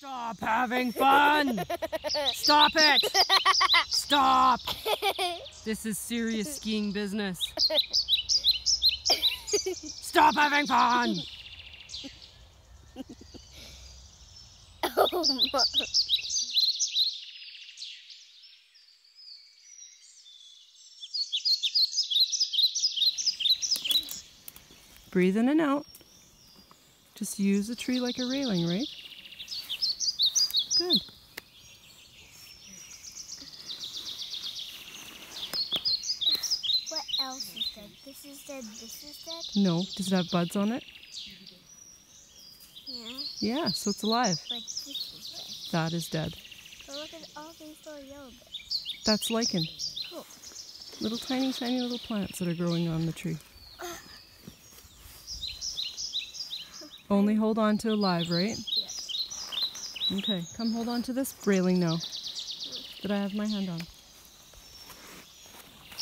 Stop having fun! Stop it! Stop! This is serious skiing business. Stop having fun! Oh my. Breathe in and out. Just use the tree like a railing, right? Good. What else is dead? This is dead, this is dead? No. Does it have buds on it? Yeah. Yeah, so it's alive. But this is dead. That is dead. But look at all these little yellow bits. That's lichen. Cool. Little tiny, tiny little plants that are growing on the tree. Only hold on to alive, right? Yeah. Okay, come hold on to this railing now that I have my hand on.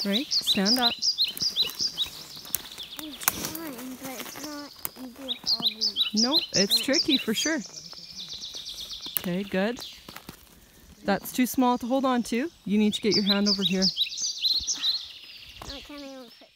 Right? Stand up. I'm trying, but it's not easy with all these. No, it's tricky for sure. Okay, good. That's too small to hold on to. You need to get your hand over here. I can't even put.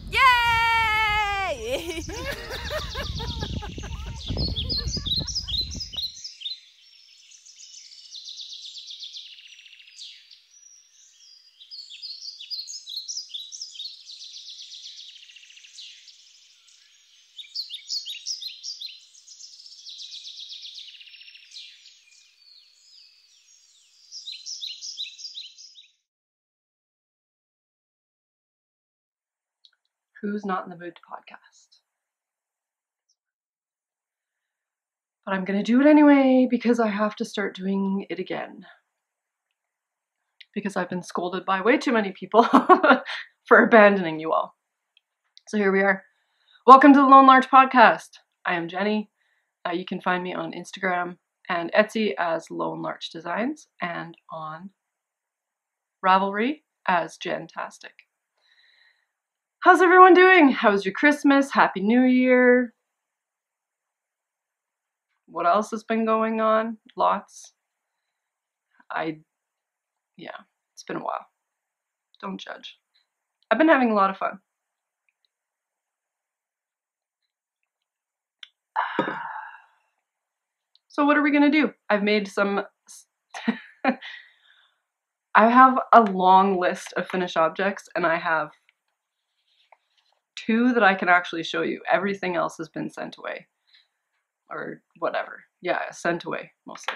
Yay! Who's not in the mood to podcast? But I'm going to do it anyway because I have to start doing it again. Because I've been scolded by way too many people for abandoning you all. So here we are. Welcome to the Lone Larch podcast. I am Jenny. You can find me on Instagram and Etsy as Lone Larch Designs and on Ravelry as Jentastic. How's everyone doing? How was your Christmas? Happy New Year. What else has been going on? Lots. Yeah, it's been a while. Don't judge. I've been having a lot of fun. So what are we gonna do? I've made some, I have a long list of finished objects and I have 2 that I can actually show you. Everything else has been sent away. Or whatever. Yeah, sent away mostly.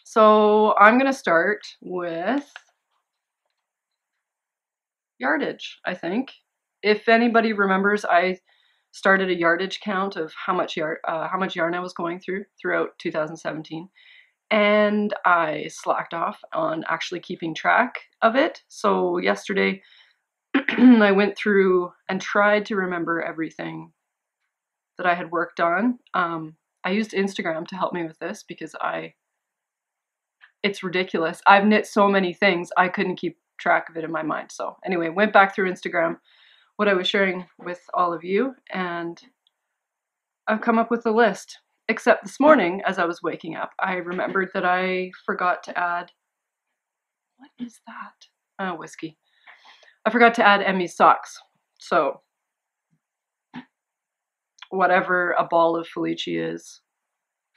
So I'm gonna start with yardage, I think. If anybody remembers, I started a yardage count of how much yarn I was going throughout 2017, and I slacked off on actually keeping track of it. So yesterday I went through and tried to remember everything that I had worked on. I used Instagram to help me with this because it's ridiculous. I've knit so many things, I couldn't keep track of it in my mind. So anyway, went back through Instagram, what I was sharing with all of you, and come up with a list. Except this morning, as I was waking up, I remembered that I forgot to add, what is that? Oh, whiskey. I forgot to add Emmy's socks. So whatever a ball of Felici is,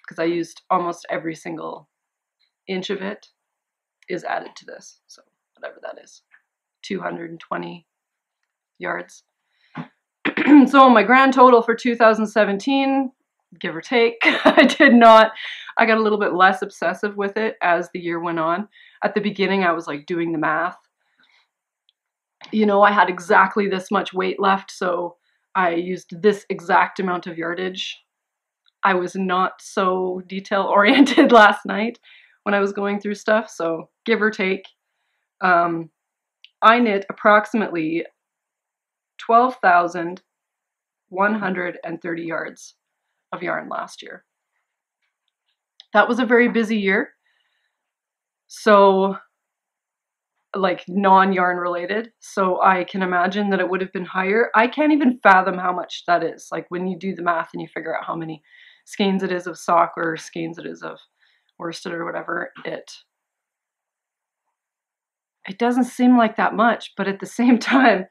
because I used almost every single inch of it, is added to this. So whatever that is, 220 yards. So my grand total for 2017, give or take, I got a little bit less obsessive with it as the year went on. At the beginning, I was like doing the math. You know, I had exactly this much weight left, so I used this exact amount of yardage. I was not so detail oriented last night when I was going through stuff, so give or take. I knit approximately 12,130 yards of yarn last year. That was a very busy year. So, like non-yarn related. So I can imagine that it would have been higher. I can't even fathom how much that is. Like when you do the math and you figure out how many skeins it is of sock or skeins it is of worsted or whatever, it doesn't seem like that much, but at the same time,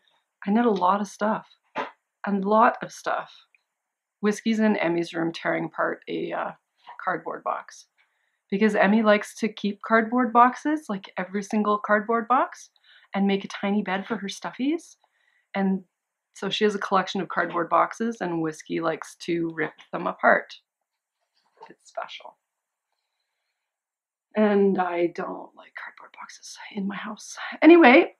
I knit a lot of stuff. A lot of stuff. Whiskey's in Emmy's room tearing apart a cardboard box. Because Emmy likes to keep cardboard boxes, like every single cardboard box, and make a tiny bed for her stuffies. And so she has a collection of cardboard boxes, and Whiskey likes to rip them apart. It's special. And I don't like cardboard boxes in my house. Anyway,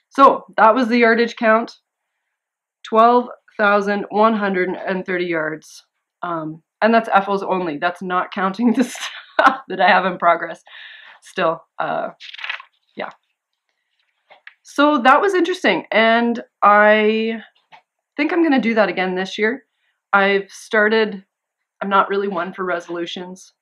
so that was the yardage count. 12,130 yards. And that's FOs only. That's not counting the stuff that I have in progress still. Yeah. So that was interesting. And I think I'm going to do that again this year. I'm not really one for resolutions.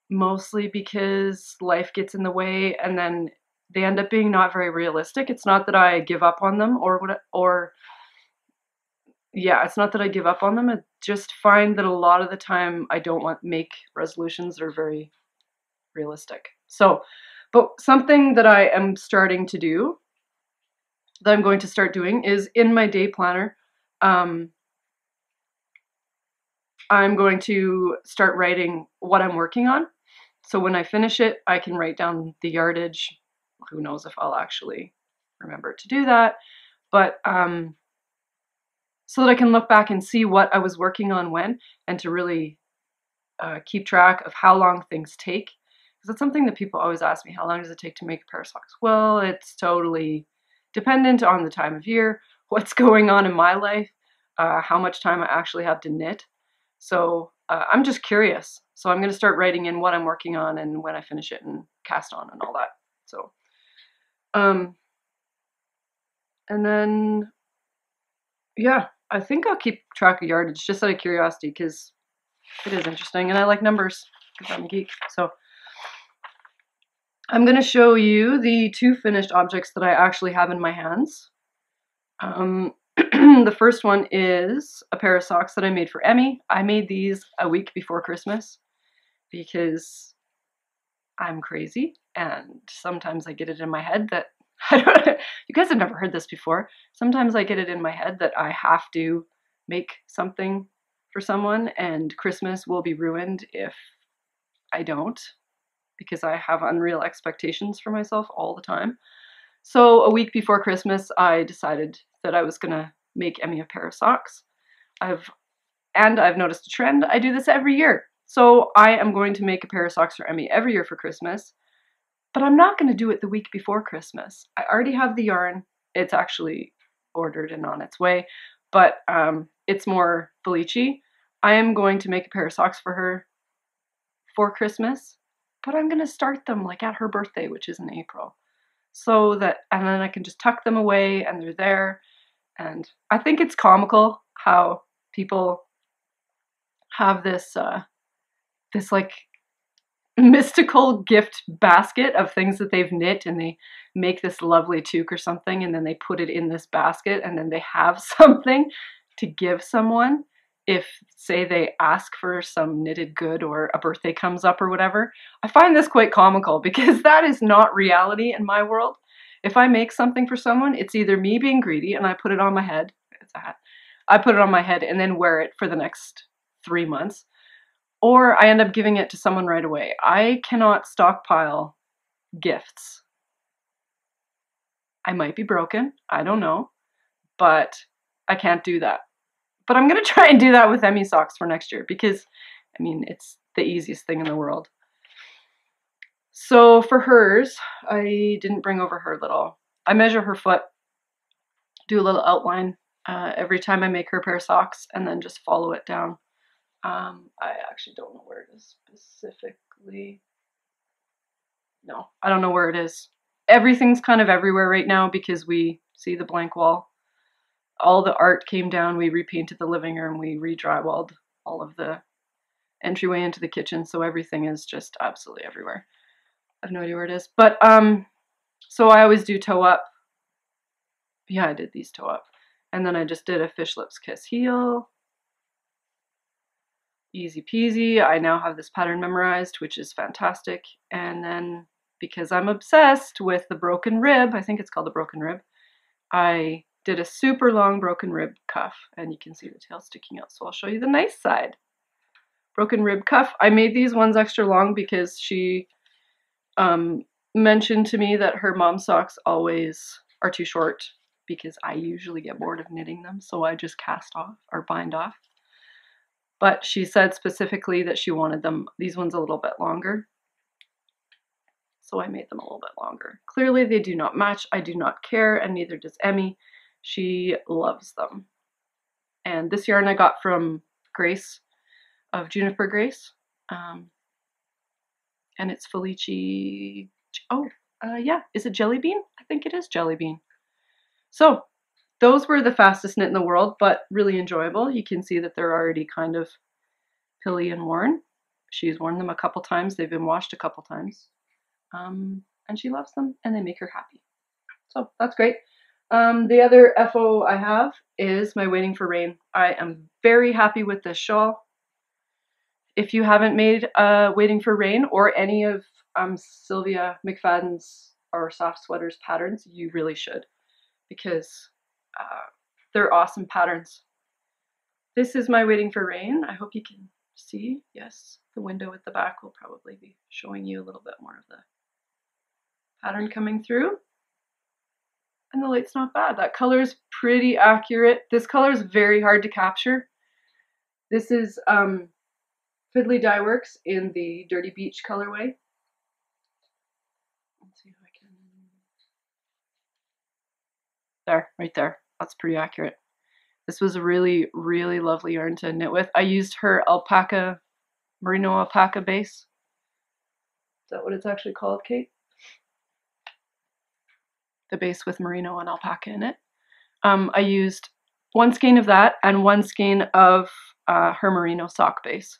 Mostly because life gets in the way and then they end up being not very realistic. It's not that I give up on them it's not that I give up on them. I just find that a lot of the time I don't make resolutions that are very realistic. So, but something that I am starting to do, that I'm going to start doing, is in my day planner, I'm going to start writing what I'm working on. So when I finish it, I can write down the yardage. Who knows if I'll actually remember to do that. But so that I can look back and see what I was working on when, and to really keep track of how long things take. Because that's something that people always ask me, how long does it take to make a pair of socks? Well, it's totally dependent on the time of year, what's going on in my life, how much time I actually have to knit. So I'm just curious. So I'm going to start writing in what I'm working on and when I finish it and cast on and all that. So, and then, yeah, I think I'll keep track of yardage just out of curiosity because it is interesting and I like numbers because I'm a geek. So I'm going to show you the two finished objects that I actually have in my hands. The first one is a pair of socks that I made for Emmy. I made these a week before Christmas because I'm crazy and sometimes I get it in my head that you guys have never heard this before. Sometimes I get it in my head that I have to make something for someone and Christmas will be ruined if I don't, because I have unreal expectations for myself all the time. So a week before Christmas, I decided that I was gonna make Emmy a pair of socks. I've noticed a trend. I do this every year. So I am going to make a pair of socks for Emmy every year for Christmas. But I'm not going to do it the week before Christmas. I already have the yarn. It's actually ordered and on its way, but it's more Felici. I am going to make a pair of socks for her for Christmas, but I'm going to start them like at her birthday, which is in April. And then I can just tuck them away and they're there. And I think it's comical how people have this like mystical gift basket of things that they've knit and they make this lovely toque or something and then they put it in this basket and then they have something to give someone if, say, they ask for some knitted good or a birthday comes up or whatever. I find this quite comical because that is not reality in my world. If I make something for someone, it's either me being greedy and I put it on my head. It's a hat. I put it on my head and then wear it for the next 3 months, or I end up giving it to someone right away. I cannot stockpile gifts. I might be broken, I don't know, but I can't do that. But I'm going to try and do that with Emmy socks for next year because, I mean, it's the easiest thing in the world. So for hers, I didn't bring over her little, I measure her foot, do a little outline every time I make her a pair of socks, and then just follow it down. I actually don't know where it is specifically. No, I don't know where it is. Everything's kind of everywhere right now because we see the blank wall. All the art came down, we repainted the living room, we re-drywalled all of the entryway into the kitchen, so everything is just absolutely everywhere. I have no idea where it is. But so I always do toe up. Yeah, I did these toe up. And then I just did a fish lips kiss heel. Easy peasy. I now have this pattern memorized, which is fantastic. And then because I'm obsessed with the broken rib, I think it's called the broken rib, I did a super long broken rib cuff, and you can see the tail sticking out. So I'll show you the nice side. Broken rib cuff. I made these ones extra long because she mentioned to me that her mom's socks always are too short because I usually get bored of knitting them, so I just cast off or bind off. But she said specifically that she wanted them, these ones a little bit longer. So I made them a little bit longer. Clearly they do not match. I do not care, and neither does Emmy. She loves them. And this yarn I got from Grace of Juniper Grace. And it's Felici. Oh, yeah. Is it Jelly Bean? I think it is Jelly Bean. So those were the fastest knit in the world, but really enjoyable. You can see that they're already kind of pilly and worn. She's worn them a couple times. They've been washed a couple times. And she loves them, and they make her happy. So that's great. The other FO I have is my Waiting for Rain. I am very happy with this shawl. If you haven't made Waiting for Rain or any of Sylvia McFadden's or Soft Sweaters patterns, you really should, because they're awesome patterns. This is my Waiting for Rain. I hope you can see. Yes, the window at the back will probably be showing you a little bit more of the pattern coming through. And the light's not bad. That color is pretty accurate. This color is very hard to capture. This is Fiddly Dye Works in the Dirty Beach colorway. Let's see if I can. There, right there. That's pretty accurate. This was a really, really lovely yarn to knit with. I used her alpaca, merino alpaca base. Is that what it's actually called, Kate? The base with merino and alpaca in it. I used 1 skein of that and 1 skein of her merino sock base.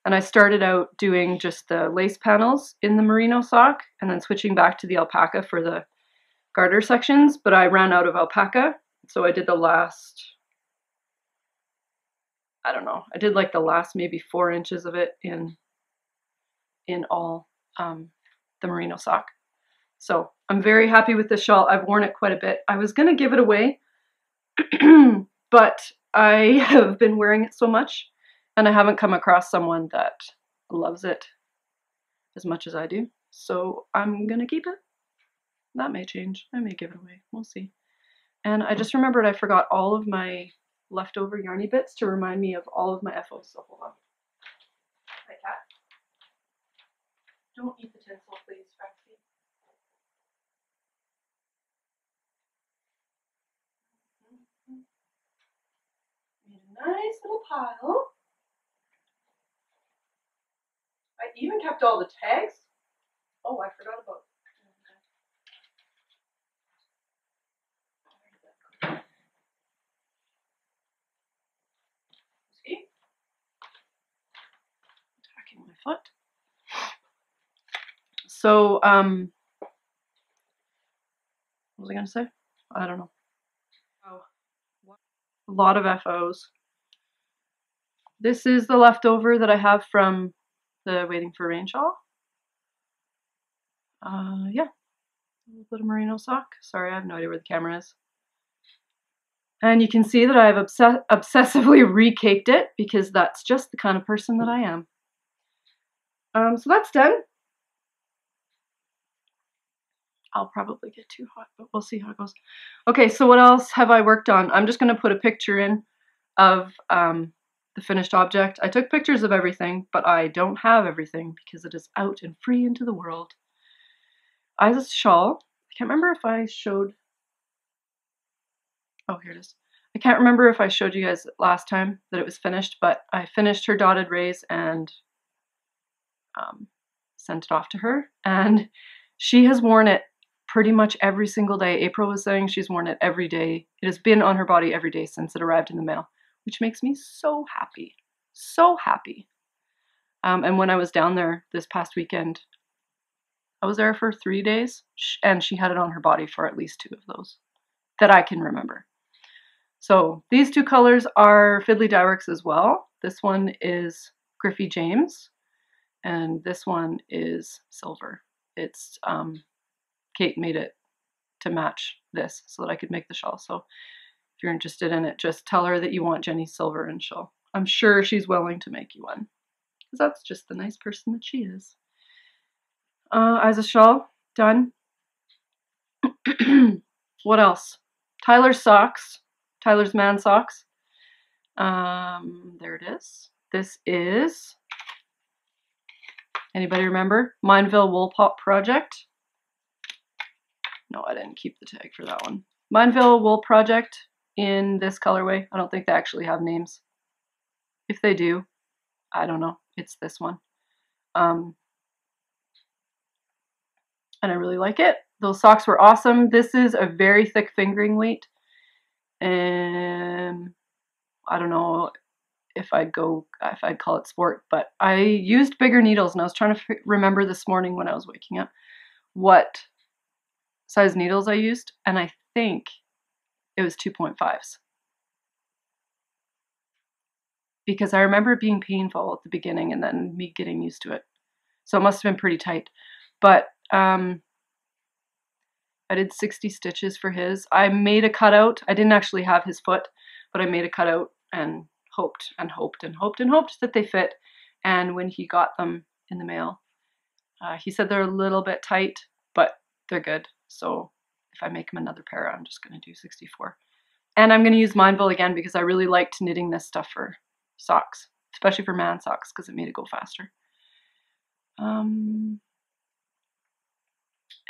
And I started out doing just the lace panels in the merino sock and then switching back to the alpaca for the garter sections, but I ran out of alpaca, so I did the last, I don't know, I did like the last maybe 4 inches of it in all the merino sock. So I'm very happy with this shawl. I've worn it quite a bit. I was going to give it away, but I have been wearing it so much and I haven't come across someone that loves it as much as I do. So I'm going to keep it. That may change. I may give it away. We'll see. And I just remembered I forgot all of my leftover yarny bits to remind me of all of my FOs. So hold on. Hi, cat. Don't eat the tinsel, please, Rexy. Made a nice little pile. I even kept all the tags. Oh, I forgot about. See? Attacking my foot. So, what was I gonna say? I don't know. Oh, A lot of FOs. This is the leftover that I have from the Waiting for Rain shawl. Yeah, a little bit of merino sock. Sorry, I have no idea where the camera is. And you can see that I've obsessively recaked it because that's just the kind of person that I am. So that's done. I'll probably get too hot, but we'll see how it goes. Okay, so what else have I worked on? I'm just going to put a picture in of the finished object. I took pictures of everything, but I don't have everything because it is out and free into the world. Isa's shawl. I can't remember if I showed... Oh, here it is. I can't remember if I showed you guys last time that it was finished, but I finished her dotted rays and sent it off to her. And she has worn it pretty much every single day. April was saying she's worn it every day. It has been on her body every day since it arrived in the mail, which makes me so happy. So happy. And when I was down there this past weekend, I was there for 3 days, and she had it on her body for at least 2 of those that I can remember. So these 2 colors are Fiddly Dyeworks as well. This one is Griffey James, and this one is silver. It's Kate made it to match this so that I could make the shawl. So if you're interested in it, just tell her that you want Jenny silver, and I'm sure she's willing to make you one, because that's just the nice person that she is. As a shawl, done. What else? Tyler's socks. Tyler's man socks. There it is. This is, anybody remember? Mineville Wool Pop Project. No, I didn't keep the tag for that one. Mineville Wool Project in this colorway. I don't think they actually have names. If they do, I don't know. It's this one. And I really like it. Those socks were awesome. This is a very thick fingering weight. And I don't know if I'd call it sport, but I used bigger needles, and I was trying to remember this morning when I was waking up what size needles I used, and I think it was 2.5s. Because I remember it being painful at the beginning and then me getting used to it. So it must have been pretty tight. But I did 60 stitches for his. I made a cutout. I didn't actually have his foot, but I made a cutout and hoped and hoped and hoped and hoped that they fit. And when he got them in the mail, he said they're a little bit tight, but they're good. So if I make him another pair, I'm just going to do 64. And I'm going to use Mineville again because I really liked knitting this stuff for socks, especially for man socks, because it made it go faster.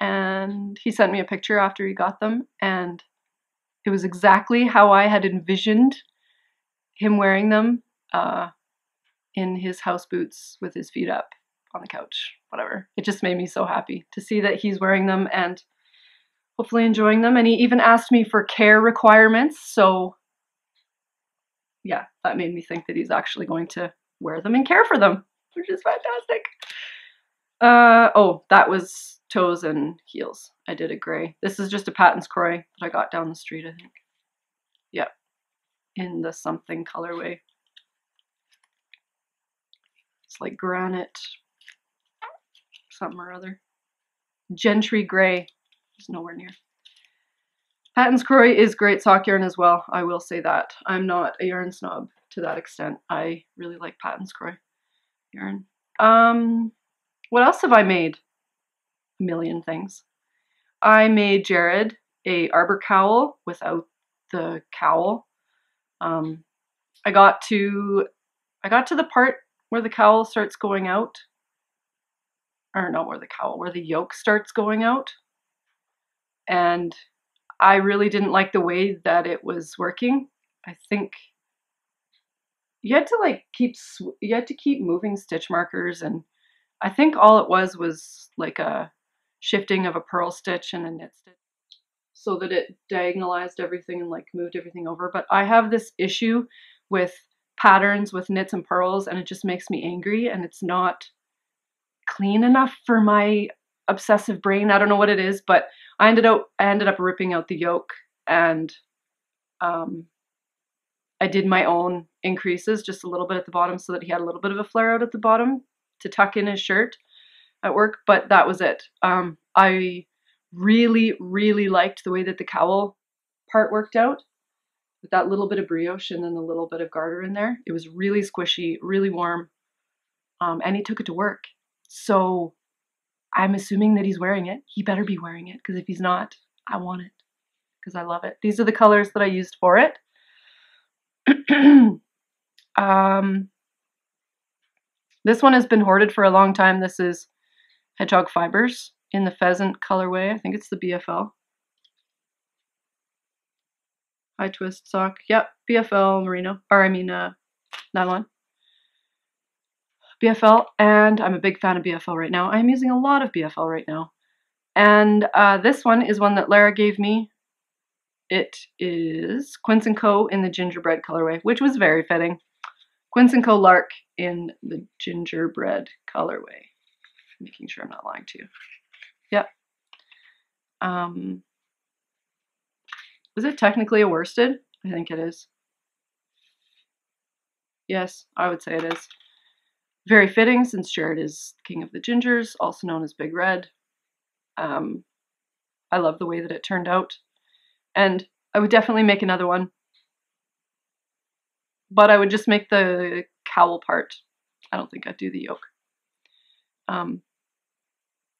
And he sent me a picture after he got them, and it was exactly how I had envisioned him wearing them in his house boots with his feet up on the couch, whatever. It just made me so happy to see that he's wearing them and hopefully enjoying them. And he even asked me for care requirements, so yeah, that made me think that he's actually going to wear them and care for them, which is fantastic. Oh, that was toes and heels. I did a gray. This is just a Patton's Croy that I got down the street, I think. Yep, in the something colorway. It's like granite something or other. Gentry gray. It's nowhere near. Patton's Croy is great sock yarn as well. I will say that. I'm not a yarn snob to that extent. I really like Patton's Croy yarn. What else have I made? A million things. I made Jared a arbor cowl without the cowl. I got to the part where the cowl starts going out. Or not where the yoke starts going out. And I really didn't like the way that it was working. I think you had to keep moving stitch markers, and I think all it was like a shifting of a purl stitch and a knit stitch so that it diagonalized everything and like moved everything over. But I have this issue with patterns with knits and purls, and it just makes me angry, and it's not clean enough for my obsessive brain. I don't know what it is, but I ended up ripping out the yoke and I did my own increases just a little bit at the bottom so that he had a little bit of a flare out at the bottom to tuck in his shirt at work, but that was it. I really, really liked the way that the cowl part worked out with that little bit of brioche and then the little bit of garter in there. It was really squishy, really warm, and he took it to work. So I'm assuming that he's wearing it. He better be wearing it, because if he's not, I want it because I love it. These are the colors that I used for it. This one has been hoarded for a long time. This is Hedgehog Fibers in the pheasant colorway. I think it's the BFL. High twist sock. Yep, BFL merino. Or I mean nylon. BFL, and I'm a big fan of BFL right now. I'm using a lot of BFL right now. And this one is one that Lara gave me. It is Quince & Co. in the gingerbread colorway, which was very fitting. Quince & Co. Larch in the gingerbread colorway. Making sure I'm not lying to you. Yep. Is it technically a worsted? I think it is. Yes, I would say it is. Very fitting, since Jared is king of the gingers, also known as Big Red. I love the way that it turned out. And I would definitely make another one. But I would just make the cowl part. I don't think I'd do the yoke.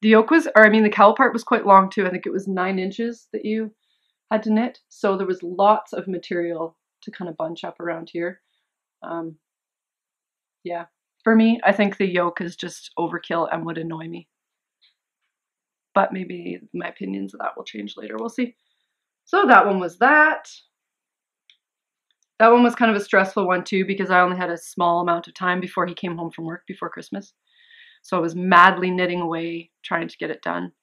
The yoke was, or I mean the cowl part was quite long too. I think it was 9 inches that you had to knit. So there was lots of material to kind of bunch up around here. Yeah. For me, I think the yoke is just overkill and would annoy me. But maybe my opinions of that will change later. We'll see. So that one was that. That one was kind of a stressful one too, because I only had a small amount of time before he came home from work before Christmas. So I was madly knitting away, trying to get it done,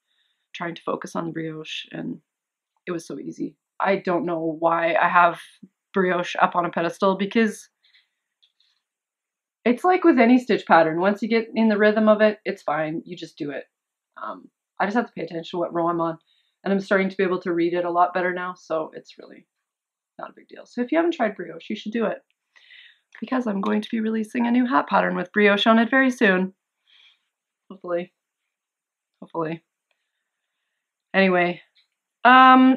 trying to focus on the brioche, and it was so easy. I don't know why I have brioche up on a pedestal, because it's like with any stitch pattern. Once you get in the rhythm of it, it's fine. You just do it. I just have to pay attention to what row I'm on. And I'm starting to be able to read it a lot better now, so it's really not a big deal. So if you haven't tried brioche, you should do it, because I'm going to be releasing a new hat pattern with brioche on it very soon. Hopefully. Anyway, the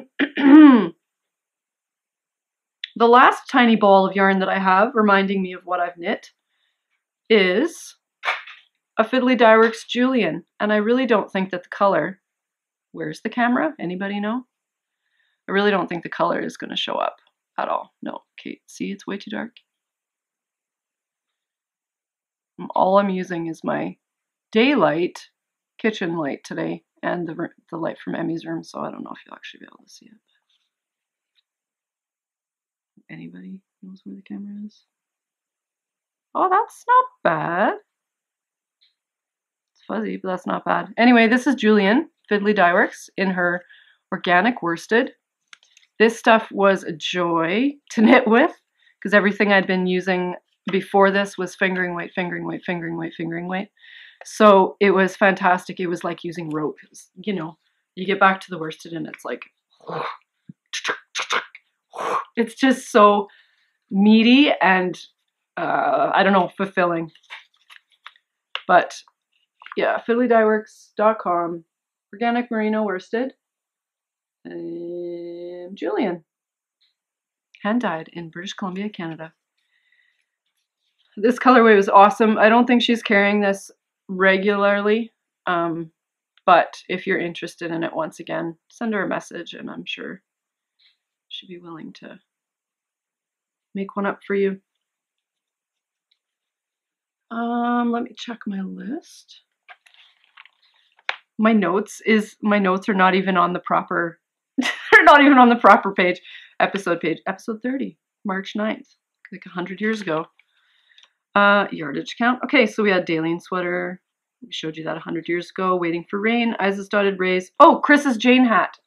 last tiny ball of yarn that I have, reminding me of what I've knit, is a Fiddly Dyeworks Julian, and I really don't think that the color, where's the camera? Anybody know? I really don't think the color is going to show up at all. No, okay, see, it's way too dark. All I'm using is my daylight kitchen light today and the light from Emmy's room, so I don't know if you'll actually be able to see it. Anybody knows where the camera is? Oh, that's not bad. It's fuzzy, but that's not bad. Anyway, this is Julian, Fiddly Dyeworks, in her organic worsted. This stuff was a joy to knit with, because everything I'd been using before this was fingering weight. So it was fantastic. It was like using rope. It was, you know, you get back to the worsted and it's like, it's just so meaty and, I don't know, fulfilling. But yeah, fiddlydyeworks.com, organic merino worsted, Julian, hand dyed in British Columbia, Canada. This colorway was awesome. I don't think she's carrying this regularly, but if you're interested in it, once again, send her a message and I'm sure she'd be willing to make one up for you. Let me check my list. My notes are not even on the proper, they're not even on the proper page. Episode 30, March 9th, like 100 years ago. Yardage count. Okay, so we had Daleen sweater. We showed you that 100 years ago. Waiting for rain. Isa's dotted rays. Oh, Chris's Jane hat.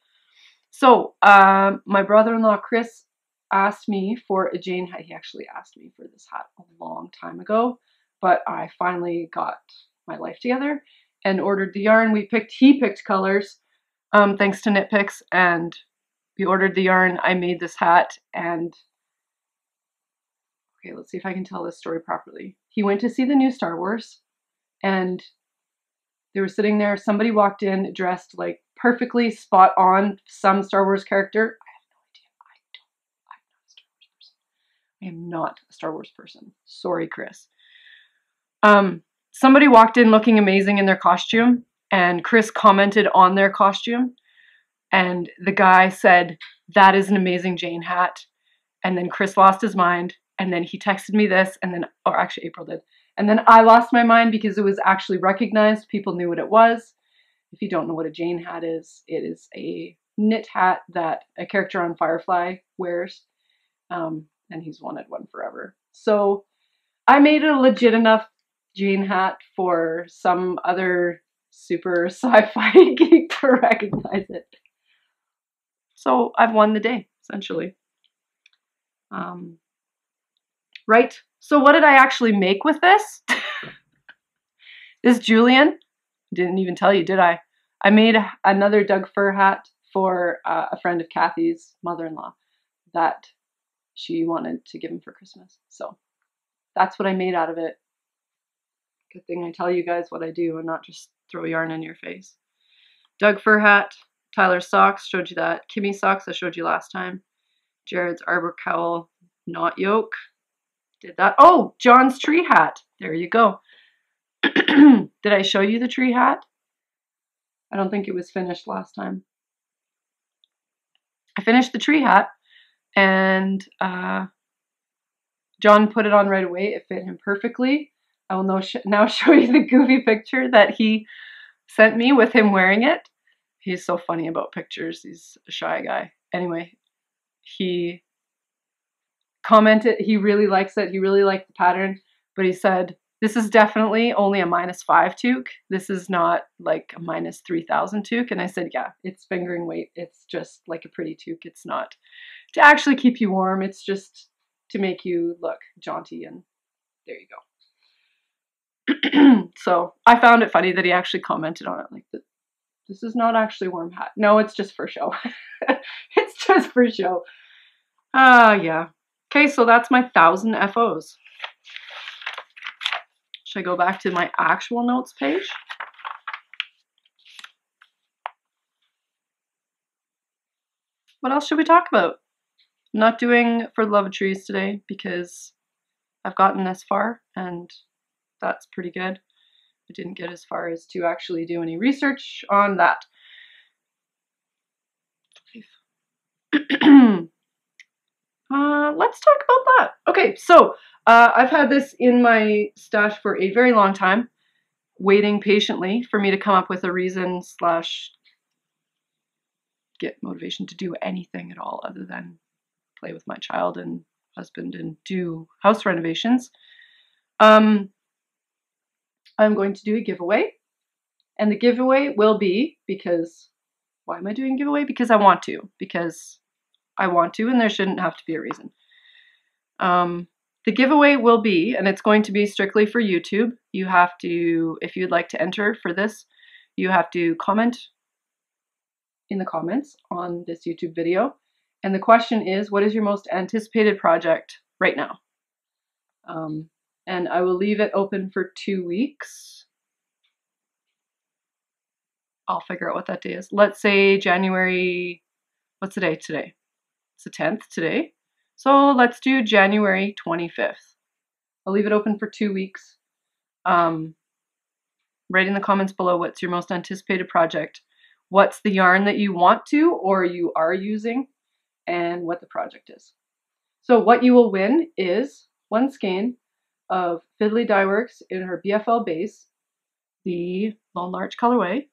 So, my brother-in-law Chris asked me for a Jane hat. He actually asked me for this hat a long time ago, but I finally got my life together and ordered the yarn. He picked colors, thanks to Knit Picks, and we ordered the yarn. I made this hat, and Okay, let's see if I can tell this story properly. He went to see the new Star Wars, and they were sitting there. Somebody walked in dressed like perfectly spot on some Star Wars character. I have no idea. I'm not a Star Wars person. Sorry, Chris. Somebody walked in looking amazing in their costume, and Chris commented on their costume, and the guy said, "That is an amazing Jane hat." And then Chris lost his mind, and then he texted me this, and then, or actually April did. And then I lost my mind because it was actually recognized. People knew what it was. If you don't know what a Jane hat is, it is a knit hat that a character on Firefly wears. And he's wanted one forever. So I made a legit enough Jane hat for some other super sci-fi geek to recognize it. So I've won the day, essentially. Right? So what did I actually make with this? This Julian, didn't even tell you, did I? I made another Doug fir hat for a friend of Kathy's mother-in-law that she wanted to give him for Christmas. So that's what I made out of it. Good thing I tell you guys what I do and not just throw yarn in your face. Doug fir hat, Tyler's socks, showed you that. Kimmy's socks, I showed you last time. Jared's arbor cowl, knot yoke, did that. Oh, John's tree hat. There you go. Did I show you the tree hat? I don't think it was finished last time. I finished the tree hat, and John put it on right away. It fit him perfectly. I will now show you the goofy picture that he sent me with him wearing it. He's so funny about pictures. He's a shy guy. Anyway, he commented he really likes it. He really liked the pattern, but he said, this is definitely only a -5 toque. This is not like a -3,000 toque. And I said, yeah, it's fingering weight. It's just like a pretty toque. It's not to actually keep you warm. It's just to make you look jaunty, and there you go. So I found it funny that he actually commented on it like, this is not actually a warm hat. No, it's just for show. It's just for show. Yeah. Okay, so that's my 1,000 FOs. Should I go back to my actual notes page? What else should we talk about? I'm not doing For the Love of Trees today because I've gotten this far and that's pretty good. I didn't get as far as to actually do any research on that. Let's talk about that. Okay, so I've had this in my stash for a very long time, waiting patiently for me to come up with a reason / get motivation to do anything at all other than play with my child and husband and do house renovations. I'm going to do a giveaway, and the giveaway will be because, why am I doing a giveaway? Because I want to, and there shouldn't have to be a reason. The giveaway will be, and it's going to be strictly for YouTube. You have to, if you'd like to enter for this, you have to comment in the comments on this YouTube video. And the question is, what is your most anticipated project right now? And I will leave it open for 2 weeks. I'll figure out what that day is. Let's say January, what's the day today? It's the 10th today. So let's do January 25th. I'll leave it open for 2 weeks. Write in the comments below what's your most anticipated project, what's the yarn that you want to or you are using, and what the project is. So what you will win is 1 skein of Fiddly Dye Works in her BFL base, the Lone Larch colorway.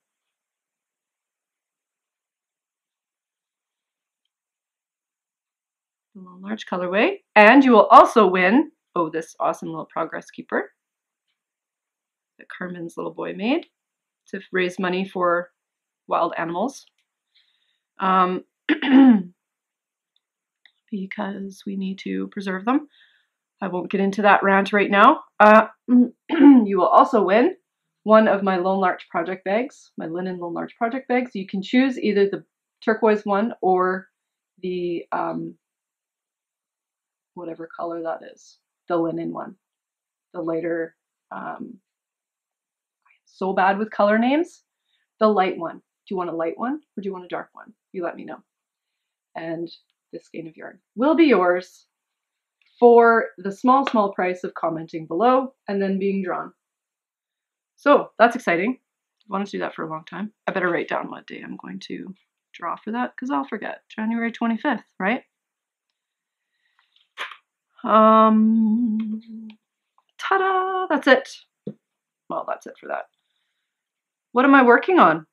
The Lone Larch colorway. And you will also win, oh, this awesome little Progress Keeper that Carmen's little boy made to raise money for wild animals. Because we need to preserve them. I won't get into that rant right now. You will also win 1 of my Lone Larch project bags, my linen Lone Larch project bags. You can choose either the turquoise one or the whatever color that is. the linen one, the lighter, so bad with color names, the light one. Do you want a light one or do you want a dark one? You let me know. And this skein of yarn will be yours for the small price of commenting below and then being drawn. So that's exciting. I wanted to do that for a long time. I better write down what day I'm going to draw for that because I'll forget. January 25th, right? Ta-da! That's it. Well, that's it for that. What am I working on?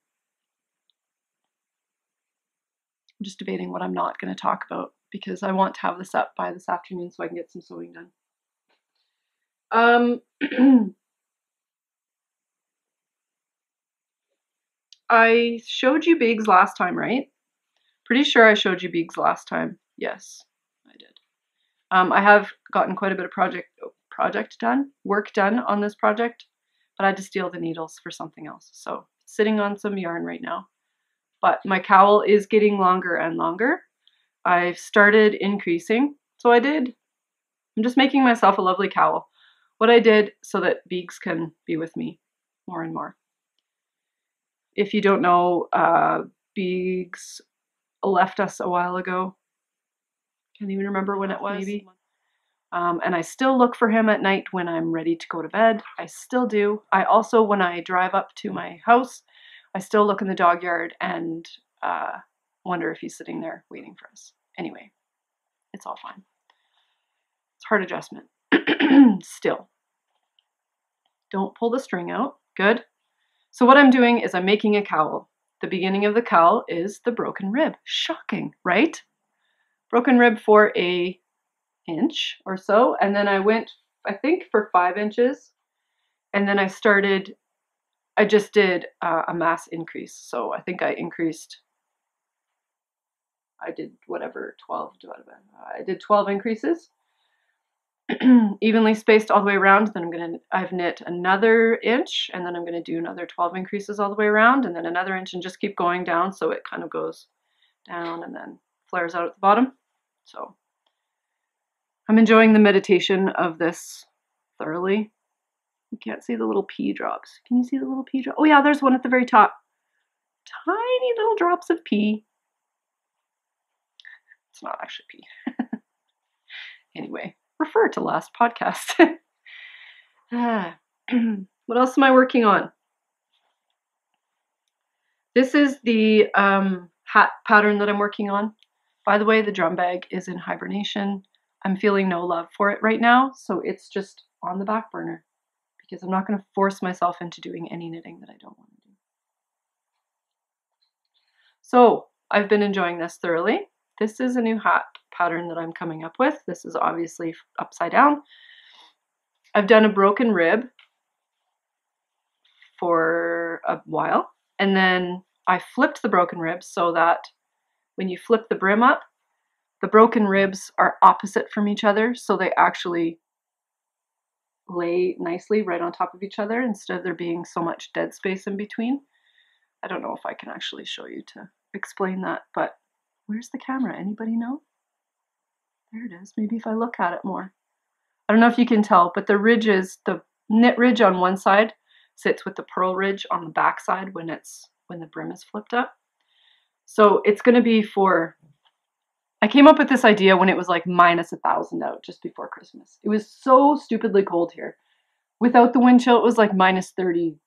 I'm just debating what I'm not going to talk about because I want to have this up by this afternoon so I can get some sewing done. I showed you Biggs last time, right? Pretty sure I showed you Biggs last time. Yes, I did. I have gotten quite a bit of work done on this project, but I had to steal the needles for something else. So sitting on some yarn right now. But my cowl is getting longer and longer. I've started increasing. So I'm just making myself a lovely cowl. What I did so that Biggs can be with me more and more. If you don't know, Biggs left us a while ago. Can't even remember when it was. Maybe. And I still look for him at night when I'm ready to go to bed. I still do. I also, when I drive up to my house, I still look in the dog yard and wonder if he's sitting there waiting for us. Anyway, it's all fine. It's hard adjustment. Still. Don't pull the string out. Good. So what I'm doing is I'm making a cowl. The beginning of the cowl is the broken rib. Shocking, right? Broken rib for a inch or so, and then I went, I think, for 5 inches, and then I just did a mass increase. So I think I did whatever, 12 divided by, I did 12 increases, evenly spaced all the way around. Then I've knit another inch, and then I'm gonna do another 12 increases all the way around, and then another inch, and just keep going down so it kind of goes down and then flares out at the bottom. So I'm enjoying the meditation of this thoroughly. You can't see the little pea drops. Can you see the little pea drops? Oh yeah, there's one at the very top. Tiny little drops of pea. It's not actually pea. Anyway, refer to last podcast. What else am I working on? This is the hat pattern that I'm working on. By the way, the drum bag is in hibernation. I'm feeling no love for it right now, so it's just on the back burner because I'm not going to force myself into doing any knitting that I don't want to do. So I've been enjoying this thoroughly. This is a new hat pattern that I'm coming up with. This is obviously upside down. I've done a broken rib for a while, and then I flipped the broken ribs so that when you flip the brim up, the broken ribs are opposite from each other, so they actually lay nicely right on top of each other instead of there being so much dead space in between. I don't know if I can actually show you to explain that, but where's the camera? Anybody know? There it is. Maybe if I look at it more. I don't know if you can tell, but the ridges, the knit ridge on one side sits with the purl ridge on the back side when the brim is flipped up. So it's going to be for, I came up with this idea when it was like -1,000 out just before Christmas. It was so stupidly cold here. Without the wind chill, it was like -32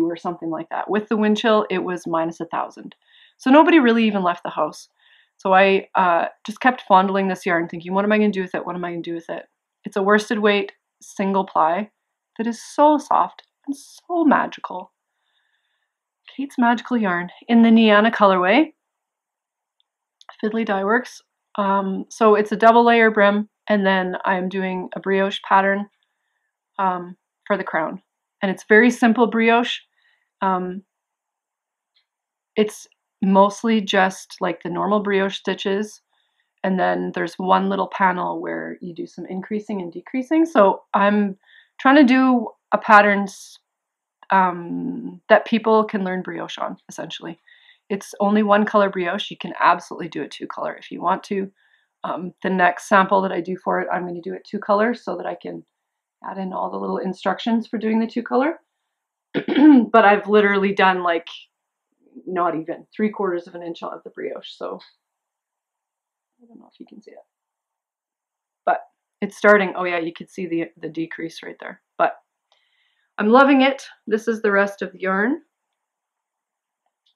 or something like that. With the wind chill, it was -1,000. So nobody really even left the house. So I just kept fondling this yarn thinking, what am I going to do with it? What am I going to do with it? It's a worsted weight single ply that is so soft and so magical. Kate's Magical Yarn in the Niana colorway. Fiddly Dye Works. So it's a double layer brim, and then I'm doing a brioche pattern for the crown. And it's very simple brioche. It's mostly just like the normal brioche stitches, and then there's one little panel where you do some increasing and decreasing. So I'm trying to do a pattern that people can learn brioche on, essentially. It's only one color brioche. You can absolutely do it 2 color if you want to. The next sample that I do for it, I'm going to do it 2-color so that I can add in all the little instructions for doing the 2-color. But I've literally done like not even 3/4 of an inch of the brioche, so I don't know if you can see it, but it's starting. Oh yeah, you can see the decrease right there, but I'm loving it. This is the rest of the yarn.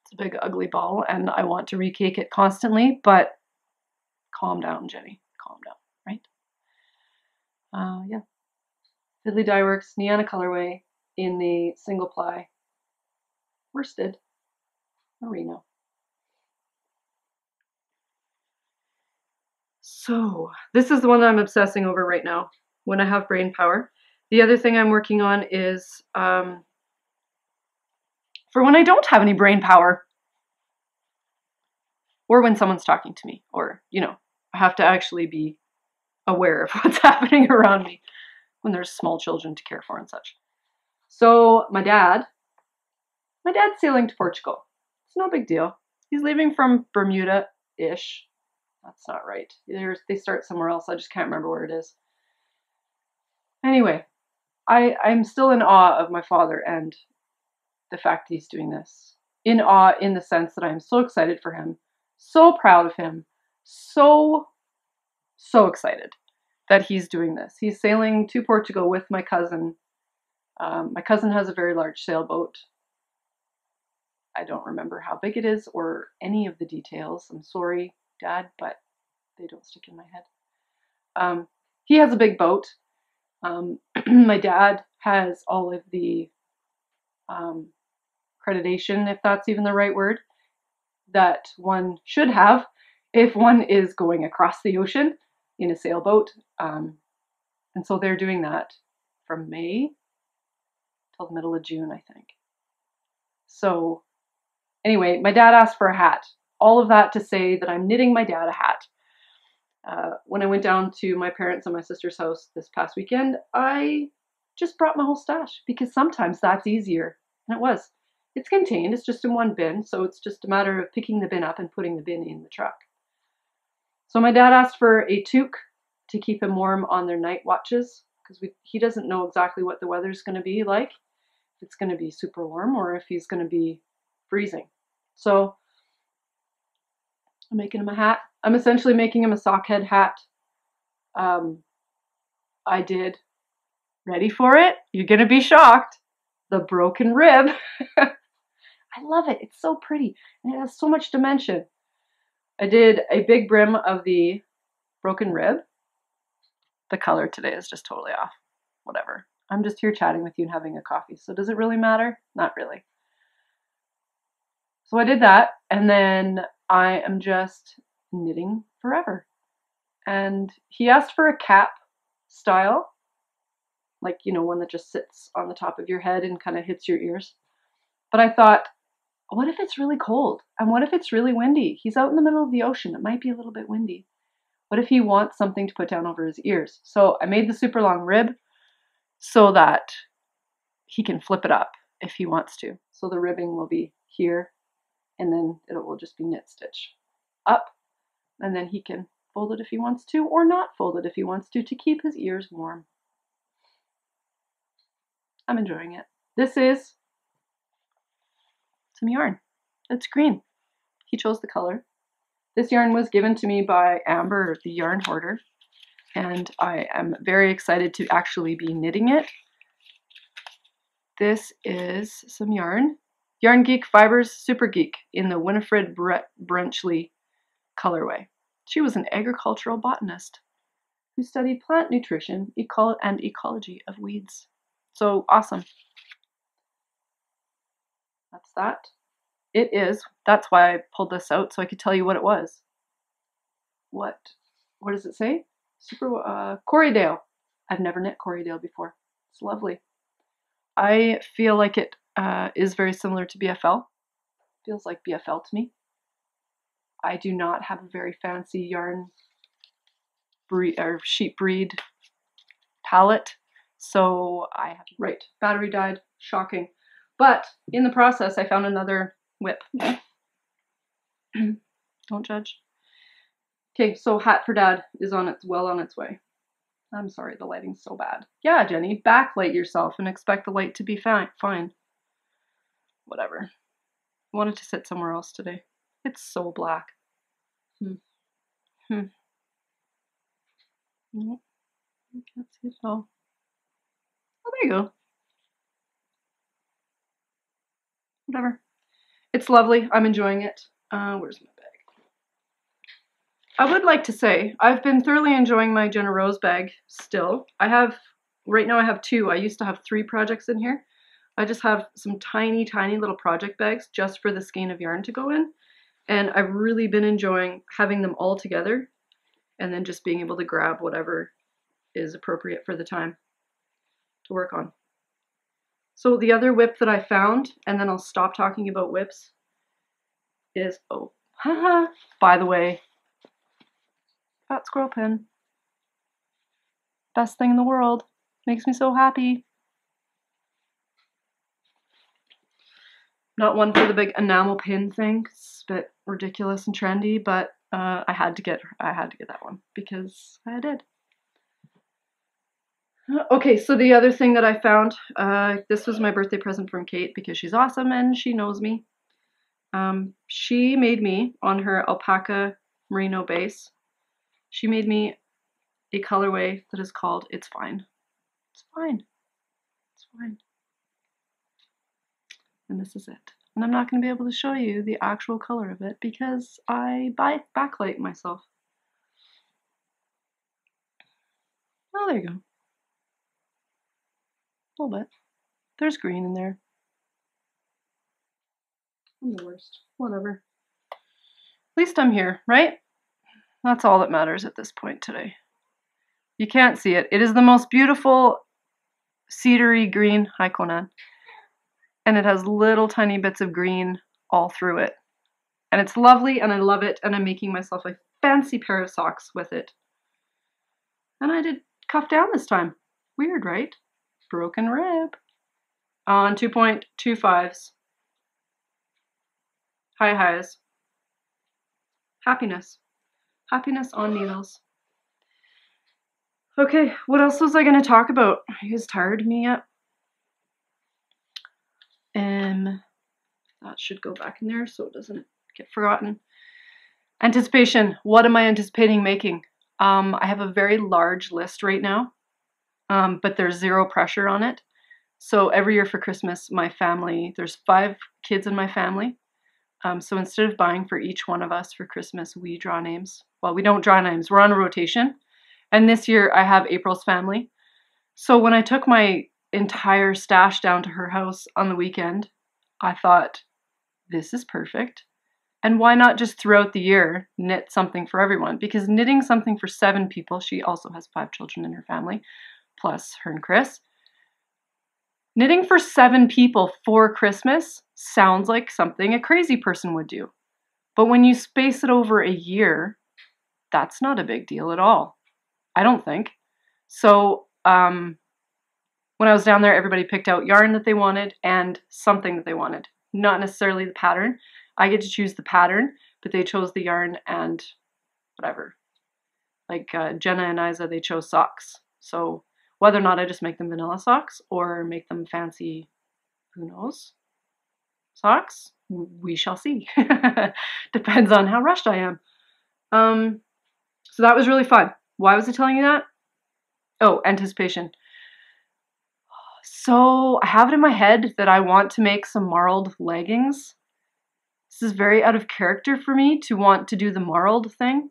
It's a big ugly ball and I want to recake it constantly, but calm down, Jenny, calm down, right? Yeah, Fiddly Dye Works Niana colorway in the single ply worsted merino. So this is the one that I'm obsessing over right now when I have brain power. The other thing I'm working on is for when I don't have any brain power, or when someone's talking to me, or, you know, I have to actually be aware of what's happening around me when there's small children to care for and such. So my dad's sailing to Portugal. It's no big deal. He's leaving from Bermuda-ish. That's not right. They start somewhere else. I just can't remember where it is. Anyway, I'm still in awe of my father and the fact that he's doing this. In awe in the sense that I'm so excited for him, so proud of him, so excited that he's doing this. He's sailing to Portugal with my cousin. My cousin has a very large sailboat. I don't remember how big it is or any of the details. I'm sorry, Dad, but they don't stick in my head. He has a big boat. My dad has all of the accreditation, if that's even the right word, that one should have if one is going across the ocean in a sailboat. And so they're doing that from May till the middle of June, I think. So anyway, my dad asked for a hat. All of that to say that I'm knitting my dad a hat. When I went down to my parents' and my sister's house this past weekend, I just brought my whole stash because sometimes that's easier. And it was. It's contained. It's just in one bin. So it's just a matter of picking the bin up and putting the bin in the truck. So my dad asked for a toque to keep him warm on their night watches because he doesn't know exactly what the weather's going to be like. If it's going to be super warm or if he's going to be freezing. So I'm making him a hat. I'm essentially making him a sockhead hat. I did, ready for it? You're going to be shocked, the broken rib. I love it. It's so pretty. And it has so much dimension. I did a big brim of the broken rib. The color today is just totally off. Whatever. I'm just here chatting with you and having a coffee. So does it really matter? Not really. So I did that. And then I am just knitting forever. And he asked for a cap style. Like, you know, one that just sits on the top of your head and kind of hits your ears. But I thought, what if it's really cold? And what if it's really windy? He's out in the middle of the ocean. It might be a little bit windy. What if he wants something to put down over his ears? So I made the super long rib so that he can flip it up if he wants to. So the ribbing will be here and then it will just be knit stitch up. And then he can fold it if he wants to or not fold it if he wants to keep his ears warm. I'm enjoying it. This is some yarn. It's green. He chose the color. This yarn was given to me by Amber, the yarn hoarder, and I am very excited to actually be knitting it. This is some yarn. Yarn Geek Fibers Super Geek in the Winifred Brunchley colorway. She was an agricultural botanist who studied plant nutrition and ecology of weeds. So awesome. That's that. It is. That's why I pulled this out so I could tell you what it was. What does it say? Corriedale. I've never knit Corriedale before. It's lovely. I feel like it is very similar to BFL. Feels like BFL to me. I do not have a very fancy yarn or sheep breed palette, so I have battery died. Shocking. But in the process, I found another whip. Don't judge. Okay, so hat for dad is on its way. I'm sorry, the lighting's so bad. Yeah, Jenny, backlight yourself and expect the light to be fine. Whatever. I wanted to sit somewhere else today. It's so black. Hmm. Nope, I can't see it at all. Oh, there you go. Whatever. It's lovely. I'm enjoying it. Where's my bag? I would like to say I've been thoroughly enjoying my Jenna Rose bag still. Right now I have 2. I used to have 3 projects in here. I just have some tiny, tiny little project bags just for the skein of yarn to go in. And I've really been enjoying having them all together and then just being able to grab whatever is appropriate for the time to work on. So the other whip that I found, and then I'll stop talking about whips, is, oh, haha, by the way, fat squirrel pin. Best thing in the world. Makes me so happy. Not one for the big enamel pin thing. It's a bit ridiculous and trendy, but I had to get that one because I did. Okay, so the other thing that I found, this was my birthday present from Kate because she's awesome and she knows me. She made me, on her alpaca merino base, she made me a colorway that is called It's Fine. It's fine. It's fine. And this is it. And I'm not going to be able to show you the actual color of it because I backlight myself. Oh, there you go. A little bit. There's green in there. I'm the worst. Whatever. At least I'm here, right? That's all that matters at this point today. You can't see it. It is the most beautiful cedary green. Hi, Conan. And it has little tiny bits of green all through it. And it's lovely and I love it and I'm making myself a fancy pair of socks with it. And I did cuff down this time. Weird, right? Broken rib. On 2.25s. High highs. Happiness. Happiness on needles. Okay, what else was I going to talk about? Are you guys tired of me yet? That should go back in there so it doesn't get forgotten. Anticipation. What am I anticipating making? I have a very large list right now, but there's 0 pressure on it. So every year for Christmas, my family, there's 5 kids in my family. So instead of buying for each one of us for Christmas, we draw names. Well, we don't draw names. We're on a rotation. And this year I have April's family. So when I took my entire stash down to her house on the weekend, I thought, this is perfect. And why not just throughout the year knit something for everyone? Because knitting something for 7 people, she also has 5 children in her family, plus her and Chris. Knitting for 7 people for Christmas sounds like something a crazy person would do. But when you space it over a year, that's not a big deal at all. I don't think. So when I was down there, everybody picked out yarn that they wanted and something that they wanted. Not necessarily the pattern. I get to choose the pattern, but they chose the yarn and whatever. Like Jenna and Isa, they chose socks. So whether or not I just make them vanilla socks or make them fancy, who knows, socks, we shall see. Depends on how rushed I am. So that was really fun. Why was I telling you that? Oh, anticipation. So I have it in my head that I want to make some marled leggings. This is very out of character for me to want to do the marled thing,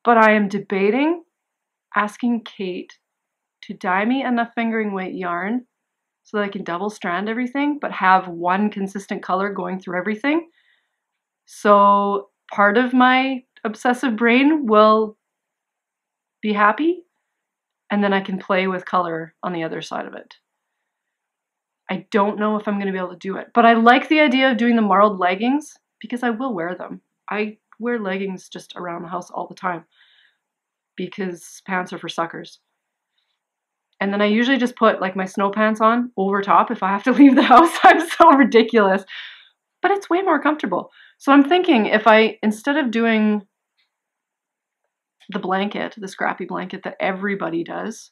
but I am debating asking Kate to dye me enough fingering weight yarn so that I can double strand everything, but have one consistent color going through everything. So part of my obsessive brain will be happy, and then I can play with color on the other side of it. I don't know if I'm going to be able to do it, but I like the idea of doing the marled leggings because I will wear them. I wear leggings just around the house all the time because pants are for suckers. And then I usually just put like my snow pants on over top if I have to leave the house. I'm so ridiculous, but it's way more comfortable. So I'm thinking if I, instead of doing the blanket, the scrappy blanket that everybody does,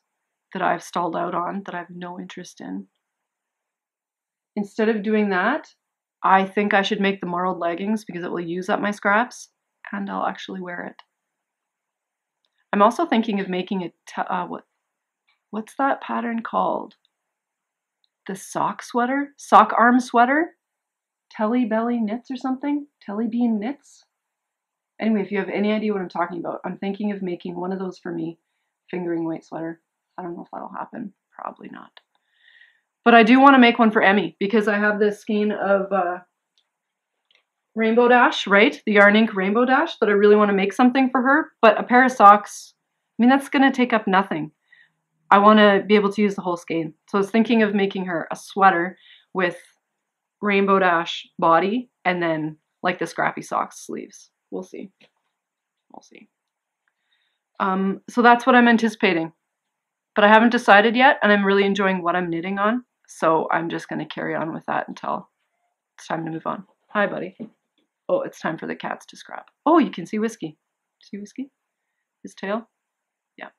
that I've stalled out on, that I have no interest in. Instead of doing that, I think I should make the marled leggings because it will use up my scraps and I'll actually wear it. I'm also thinking of making what's that pattern called? The sock sweater? Sock arm sweater? Telly Belly Knits or something? Telly Bean Knits? Anyway, if you have any idea what I'm talking about, I'm thinking of making one of those for me, fingering weight sweater. I don't know if that'll happen. Probably not. But I do want to make one for Emmy because I have this skein of Rainbow Dash, right? The Yarn Ink Rainbow Dash that I really want to make something for her. But a pair of socks, I mean, that's going to take up nothing. I want to be able to use the whole skein. So I was thinking of making her a sweater with Rainbow Dash body and then like the scrappy socks sleeves. We'll see. We'll see. So that's what I'm anticipating. But I haven't decided yet, and I'm really enjoying what I'm knitting on. So I'm just going to carry on with that until it's time to move on. Hi, buddy. Oh, it's time for the cats to scrap. Oh, you can see Whiskey. See Whiskey? His tail? Yeah.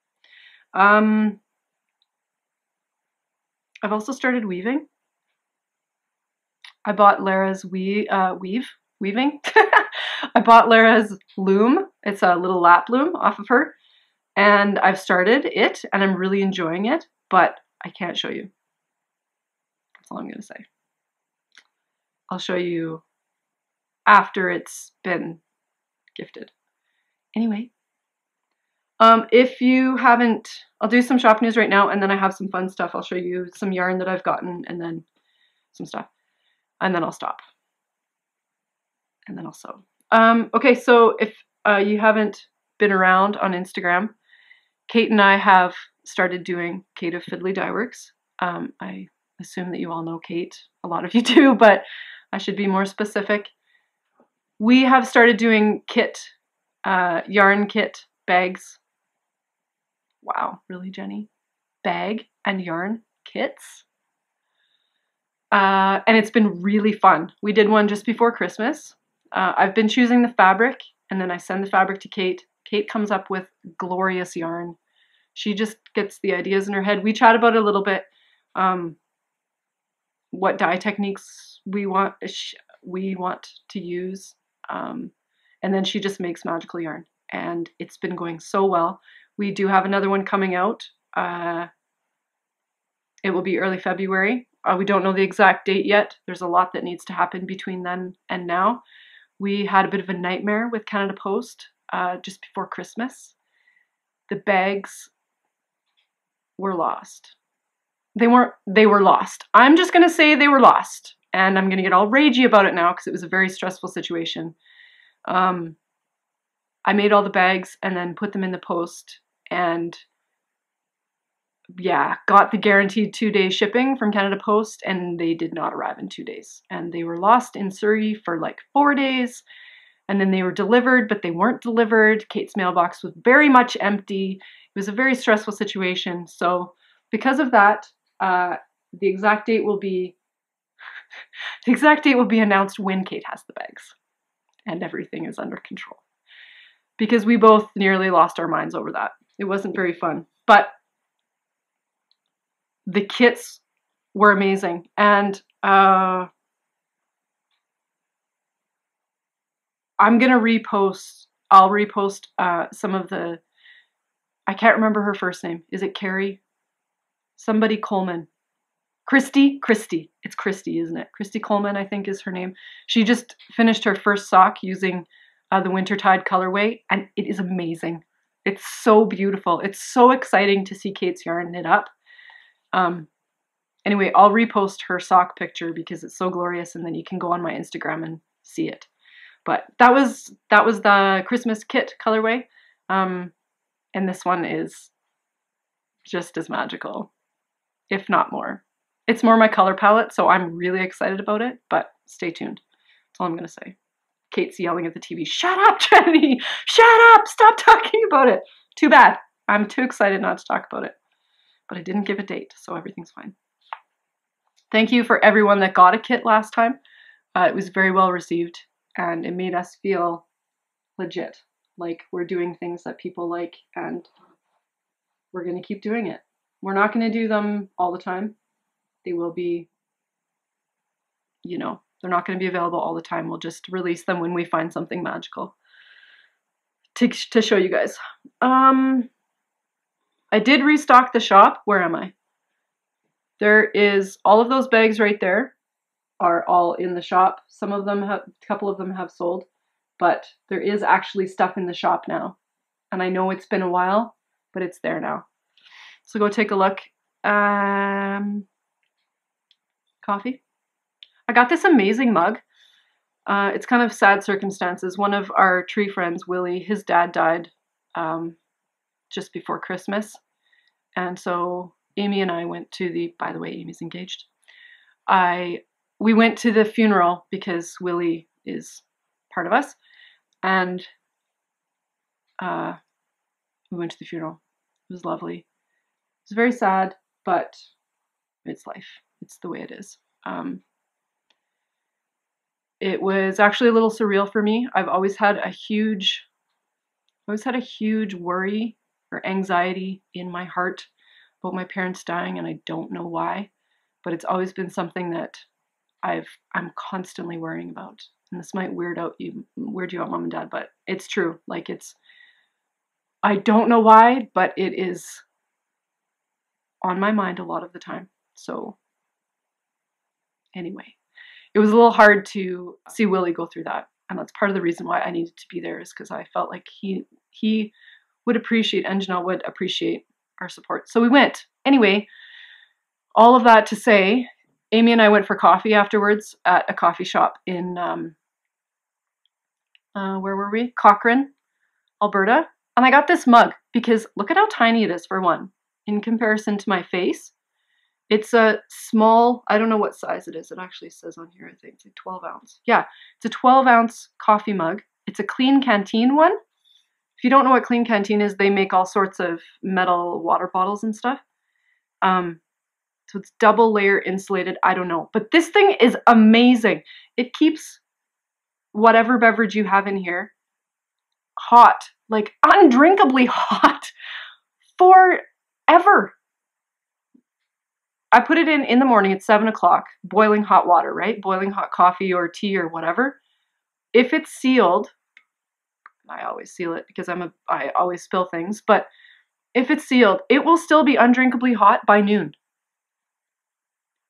I've also started weaving. I bought Lara's weaving. I bought Lara's loom. It's a little lap loom off of her. And I've started it, and I'm really enjoying it, but I can't show you. That's all I'm going to say. I'll show you after it's been gifted. Anyway, if you haven't, I'll do some shop news right now, and then I have some fun stuff. I'll show you some yarn that I've gotten, and then some stuff. And then I'll stop. And then I'll sew. Okay, so if you haven't been around on Instagram, Kate and I have started doing Kate of Fiddly Dye Works. I assume that you all know Kate. A lot of you do, but I should be more specific. We have started doing yarn kit bags. Wow, really, Jenny? Bag and yarn kits? And it's been really fun. We did one just before Christmas. I've been choosing the fabric, and then I send the fabric to Kate. Kate comes up with glorious yarn. She just gets the ideas in her head. We chat about it a little bit, what dye techniques we want to use, and then she just makes magical yarn, and it's been going so well. We do have another one coming out. It will be early February. We don't know the exact date yet. There's a lot that needs to happen between then and now. We had a bit of a nightmare with Canada Post just before Christmas. The bags were lost. They were lost. I'm just going to say they were lost. And I'm going to get all ragey about it now because it was a very stressful situation. I made all the bags and then put them in the post and yeah, got the guaranteed 2-day shipping from Canada Post, and they did not arrive in 2 days. And they were lost in Surrey for like 4 days, and then they were delivered, but they weren't delivered. Kate's mailbox was very much empty. It was a very stressful situation. So because of that, the exact date will be announced when Kate has the bags, and everything is under control. Because we both nearly lost our minds over that. It wasn't very fun, but the kits were amazing, and I'm gonna repost. I'll repost some of the. I can't remember her first name. Is it Carrie? Somebody Coleman. Christy. It's Christy, isn't it? Christy Coleman, I think, is her name. She just finished her first sock using the Wintertide colorway, and it is amazing. It's so beautiful. It's so exciting to see Kate's yarn knit up. Anyway, I'll repost her sock picture because it's so glorious, and then you can go on my Instagram and see it. But that was the Christmas kit colorway, and this one is just as magical, if not more. It's more my color palette, so I'm really excited about it, but stay tuned. That's all I'm going to say. Kate's yelling at the TV, "Shut up, Jenny! Shut up! Stop talking about it!" Too bad. I'm too excited not to talk about it. But I didn't give a date, so everything's fine. Thank you for everyone that got a kit last time. It was very well received, and it made us feel legit. like we're doing things that people like, and we're going to keep doing it. We're not going to do them all the time. They will be, you know, they're not going to be available all the time. We'll just release them when we find something magical to show you guys. I did restock the shop. Where am I? There is all of those bags right there are all in the shop. Some of them have, a couple of them have sold, but there is actually stuff in the shop now. And I know it's been a while, but it's there now. So go take a look. Coffee. I got this amazing mug. It's kind of sad circumstances. One of our tree friends, Willie, his dad died just before Christmas. And so Amy and I went to the, by the way, Amy's engaged. We went to the funeral because Willie is part of us. And we went to the funeral. It was lovely. It was very sad, but it's life. It's the way it is. It was actually a little surreal for me. I've always had a huge worry or anxiety in my heart about my parents dying, and I don't know why, but it's always been something that I'm constantly worrying about. And this might weird you out, Mom and Dad, but it's true. Like I don't know why, but it is on my mind a lot of the time. So anyway, it was a little hard to see Willie go through that. And that's part of the reason why I needed to be there, is because I felt like he would appreciate, and Janelle would appreciate our support. So we went. Anyway, all of that to say, Amy and I went for coffee afterwards at a coffee shop in, where were we? Cochrane, Alberta. And I got this mug because look at how tiny it is, for one, in comparison to my face. It's a small, I don't know what size it is. It actually says on here, I think it's like 12 ounce. Yeah, it's a 12 ounce coffee mug. It's a Clean Canteen one. If you don't know what Clean Canteen is, they make all sorts of metal water bottles and stuff. So it's double layer insulated. I don't know. But this thing is amazing. It keeps whatever beverage you have in here hot, like undrinkably hot forever. I put it in the morning at 7 o'clock, boiling hot water, right? Boiling hot coffee or tea or whatever. If it's sealed, I always seal it because I always spill things, but if it's sealed, it will still be undrinkably hot by noon.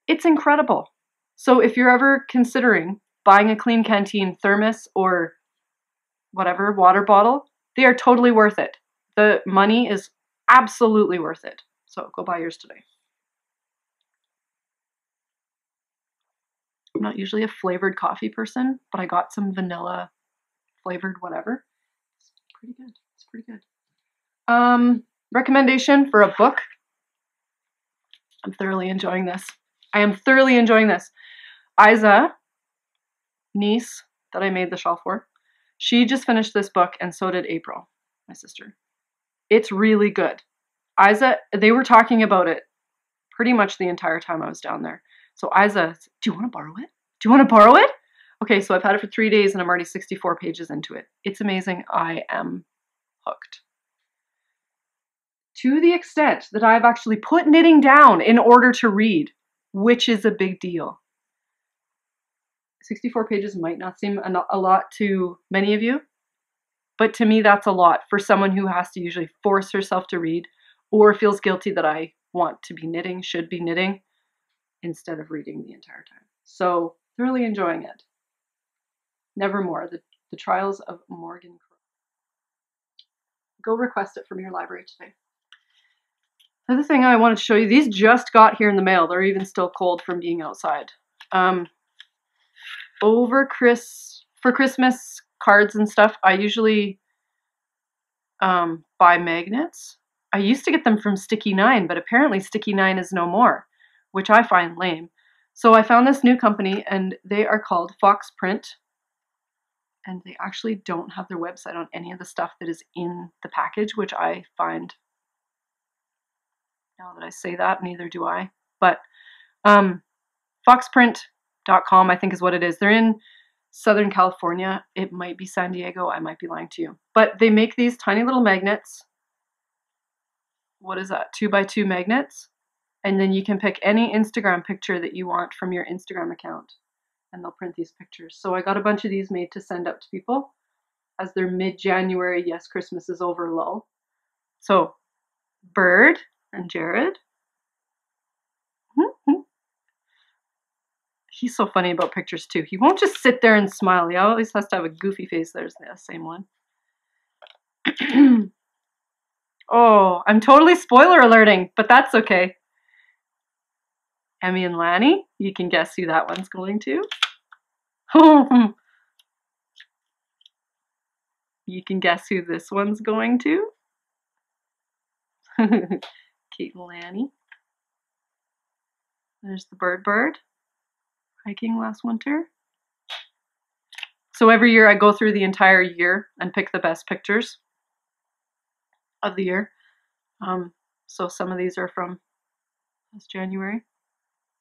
It's incredible. So if you're ever considering buying a Clean Canteen thermos or whatever, water bottle, they are totally worth it. The money is absolutely worth it. So go buy yours today. I'm not usually a flavored coffee person, but I got some vanilla flavored whatever. It's pretty good. It's pretty good. Recommendation for a book. I'm thoroughly enjoying this. I am thoroughly enjoying this. Isa, niece that I made the shawl for, she just finished this book, and so did April, my sister. It's really good. Isa, they were talking about it pretty much the entire time I was down there. So Isa, do you want to borrow it? Do you want to borrow it? Okay, so I've had it for 3 days and I'm already 64 pages into it. It's amazing. I am hooked. To the extent that I've actually put knitting down in order to read, which is a big deal. 64 pages might not seem a lot to many of you, but to me that's a lot for someone who has to usually force herself to read or feels guilty that I want to be knitting, should be knitting, instead of reading the entire time. So thoroughly enjoying it. Nevermore, the Trials of Morgan Crow. Go request it from your library today. Another thing I wanted to show you, these just got here in the mail. They're even still cold from being outside. For Christmas cards and stuff, I usually buy magnets. I used to get them from Sticky 9, but apparently Sticky 9 is no more, which I find lame. So I found this new company, and they are called Fox Print. And they actually don't have their website on any of the stuff that is in the package, which I find, now that I say that, neither do I. But foxprint.com, I think, is what it is. They're in Southern California. It might be San Diego. I might be lying to you. But they make these tiny little magnets. What is that? 2x2 magnets. And then you can pick any Instagram picture that you want from your Instagram account. And they'll print these pictures. So I got a bunch of these made to send out to people as their mid-January, yes, Christmas is over lull. So, Bird and Jared. He's so funny about pictures too. He won't just sit there and smile. He always has to have a goofy face. There's the same one. Oh, I'm totally spoiler alerting, but that's okay. Emmy and Lanny, you can guess who that one's going to. You can guess who this one's going to. Kate and Lanny. There's the bird hiking last winter. So every year I go through the entire year and pick the best pictures of the year. So some of these are from this January.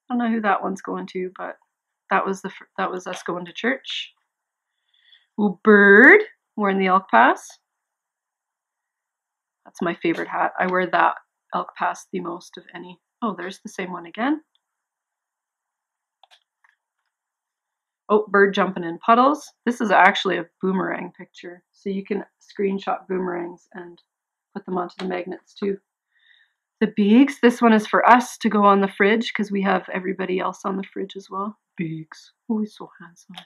I don't know who that one's going to, but that was us going to church. Ooh, Bird wearing the elk pass. That's my favorite hat. I wear that elk pass the most of any. Oh, there's the same one again. Oh, Bird jumping in puddles. This is actually a boomerang picture. So you can screenshot boomerangs and put them onto the magnets too. The Beags, this one is for us to go on the fridge because we have everybody else on the fridge as well. Beags. Oh, he's so handsome.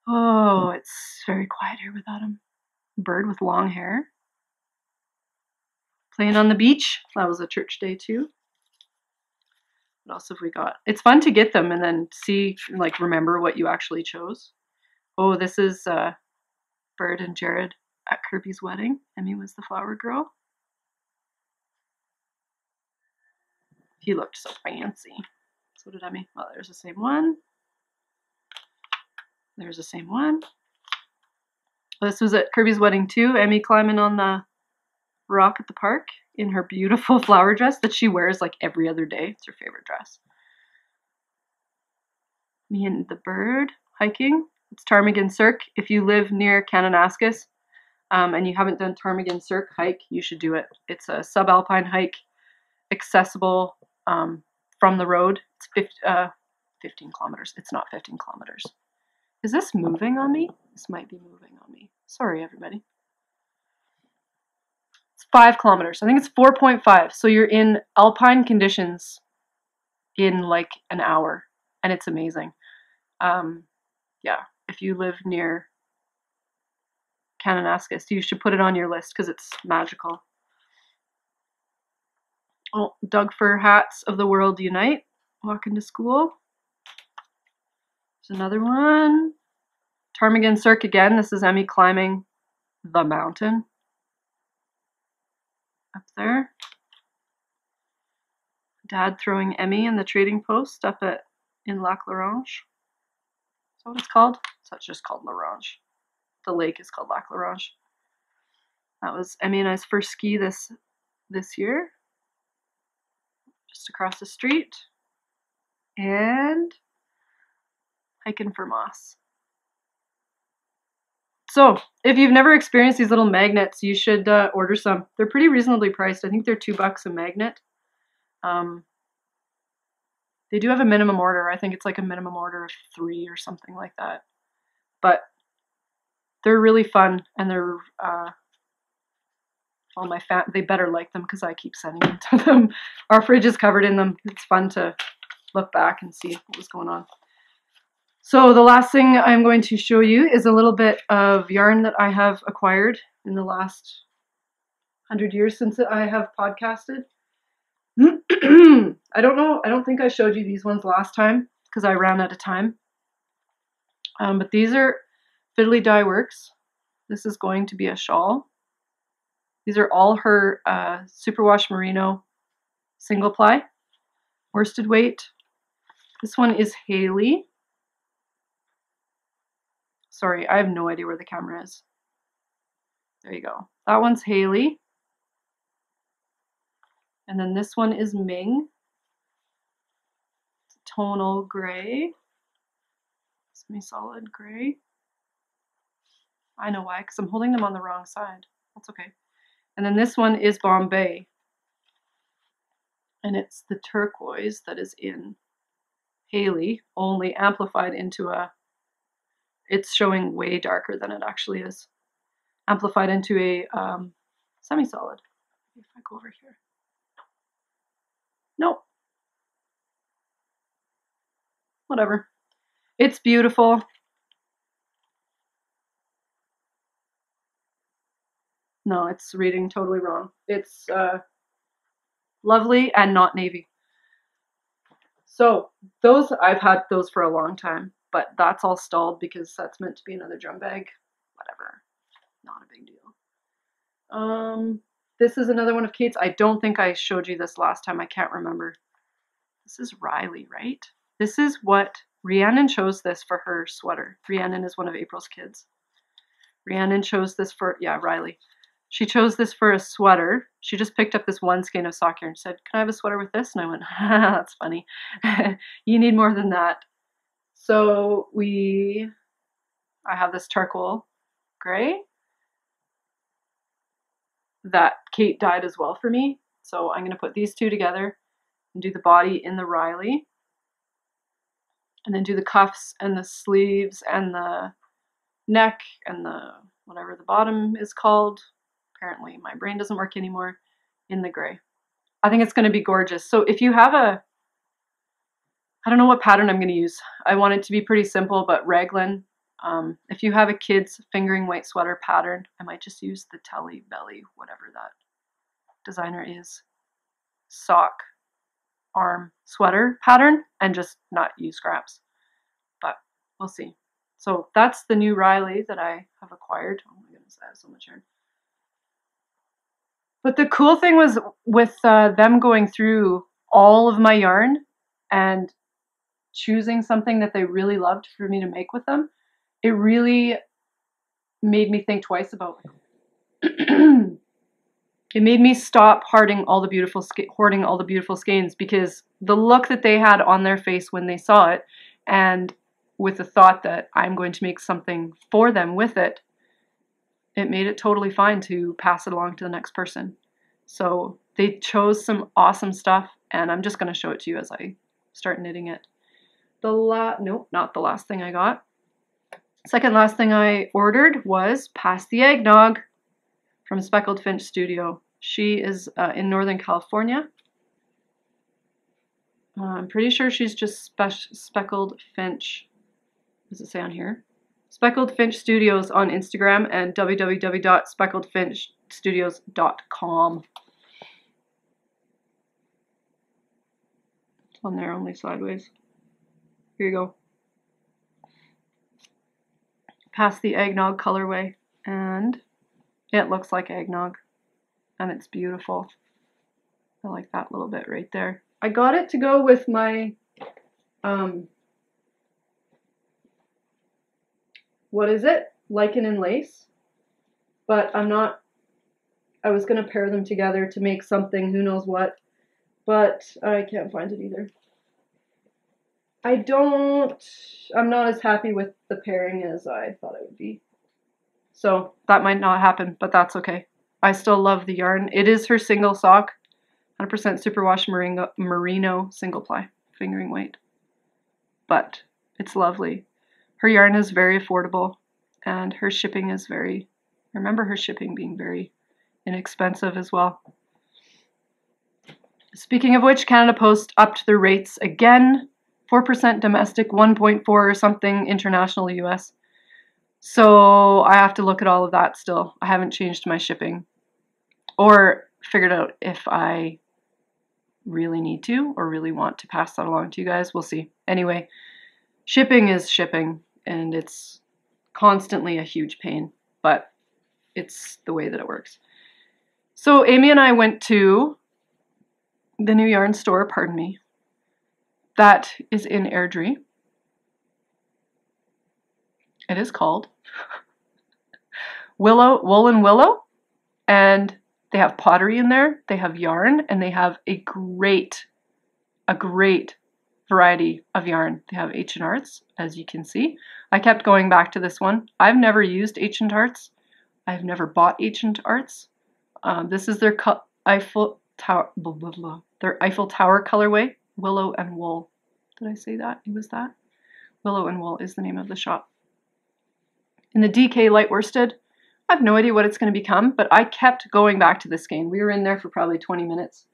Oh, it's very quiet here without him. Bird with long hair. Playing on the beach. That was a church day too. What else have we got? It's fun to get them and then see, like, remember what you actually chose. Oh, this is Bird and Jared at Kirby's wedding. Emmy was the flower girl. He looked so fancy. So did Emmy. Well, there's the same one. There's the same one. This was at Kirby's wedding too. Emmy climbing on the rock at the park in her beautiful flower dress that she wears like every other day. It's her favorite dress. Me and the bird hiking. It's ptarmigan cirque. If you live near Kananaskis and you haven't done ptarmigan cirque hike, you should do it. It's a subalpine hike, accessible from the road. It's 15 kilometers. It's not 15 kilometers. Is this moving on me? This might be moving on me. Sorry, everybody. It's 5 kilometers. I think it's 4.5. So you're in alpine conditions in like an hour, and it's amazing. Yeah, if you live near Kananaskis, you should put it on your list because it's magical. Oh, Doug Fir hats of the world unite. Walking to school. There's another one. Ptarmigan cirque again. This is Emmy climbing the mountain. Up there. Dad throwing Emmy in the trading post up in Lac L'Orange. Is that what it's called? So it's just called L'Orange. The lake is called Lac L'Orange. That was Emmy and I's first ski this year. Just across the street. And hiking for moss. So, if you've never experienced these little magnets, you should order some. They're pretty reasonably priced. I think they're $2 a magnet. They do have a minimum order. I think it's like a minimum order of 3 or something like that. But they're really fun, and they're well, they better like them because I keep sending them to them. Our fridge is covered in them. It's fun to look back and see what was going on. So the last thing I'm going to show you is a little bit of yarn that I have acquired in the last 100 years since I have podcasted. I don't think I showed you these ones last time because I ran out of time. But these are Fiddly Dye Works. This is going to be a shawl. These are all her superwash merino single ply worsted weight. This one is Haley. Sorry, I have no idea where the camera is. There you go. That one's Haley. And then this one is Ming. It's a tonal gray. It's Semi-solid gray. I know why, because I'm holding them on the wrong side. That's okay. And then this one is Bombay. And it's the turquoise that is in Haley, only amplified into a, it's showing way darker than it actually is. Amplified into a semi-solid. If I go over here. Nope. Whatever. It's beautiful. No, it's reading totally wrong. It's lovely and not navy. So those, I've had those for a long time, but that's all stalled because that's meant to be another drum bag. Whatever. Not a big deal. This is another one of Kate's. I don't think I showed you this last time. I can't remember. This is Riley, right? This is what Rhiannon chose this for her sweater. Rhiannon is one of April's kids. Rhiannon chose this for, yeah, Riley. She chose this for a sweater. She just picked up this one skein of sock yarn and said, can I have a sweater with this? And I went, that's funny. You need more than that. So I have this charcoal gray that Kate dyed as well for me. So I'm going to put these two together and do the body in the Riley. And then do the cuffs and the sleeves and the neck and the whatever the bottom is called. Apparently my brain doesn't work anymore, in the gray. I think it's going to be gorgeous. So if you have I don't know what pattern I'm going to use. I want it to be pretty simple, but raglan. If you have a kid's fingering weight sweater pattern, I might just use the Telly Belly, whatever that designer is, sock arm sweater pattern, and just not use scraps. But we'll see. So that's the new Riley that I have acquired. Oh my goodness, I have so much yarn. But the cool thing was with them going through all of my yarn and choosing something that they really loved for me to make with them, it really made me think twice about it. It made me stop hoarding all the beautiful skeins, because the look that they had on their face when they saw it, and with the thought that I'm going to make something for them with it, it made it totally fine to pass it along to the next person. So they chose some awesome stuff, and I'm just going to show it to you as I start knitting it. Nope, not the last thing I got. Second last thing I ordered was Pass the Eggnog from Speckled Finch Studio. She is in Northern California. I'm pretty sure she's just Speckled Finch. What does it say on here? Speckled Finch Studios on Instagram and www.speckledfinchstudios.com. It's on there only sideways. Here you go. Pass the Eggnog colorway, and it looks like eggnog, and it's beautiful. I like that little bit right there. I got it to go with my what is it? Lichen and Lace. But I was going to pair them together to make something, who knows what. But I can't find it either. I'm not as happy with the pairing as I thought it would be. So that might not happen, but that's okay. I still love the yarn. It is her single sock, 100% superwash merino single ply, fingering weight. But it's lovely. Her yarn is very affordable, and her shipping is I remember her shipping being very inexpensive as well. Speaking of which, Canada Post upped their rates again, 4% domestic, 1.4 or something international US. So I have to look at all of that still. I haven't changed my shipping or figured out if I really need to or really want to pass that along to you guys. We'll see. Anyway, shipping is shipping, and it's constantly a huge pain, but it's the way that it works. So Amy and I went to the new yarn store, pardon me, that is in Airdrie. It is called Wool and Willow, and they have pottery in there, they have yarn, and they have a great variety of yarn. They have Ancient Arts, as you can see. I kept going back to this one. I've never used Ancient Arts. I've never bought Ancient Arts. This is their Eiffel Tower, blah, blah, blah. Their Eiffel Tower colorway, Willow and Wool. Did I say that? It was that? Willow and Wool is the name of the shop. In the DK light worsted, I have no idea what it's going to become, but I kept going back to this skein. We were in there for probably 20 minutes.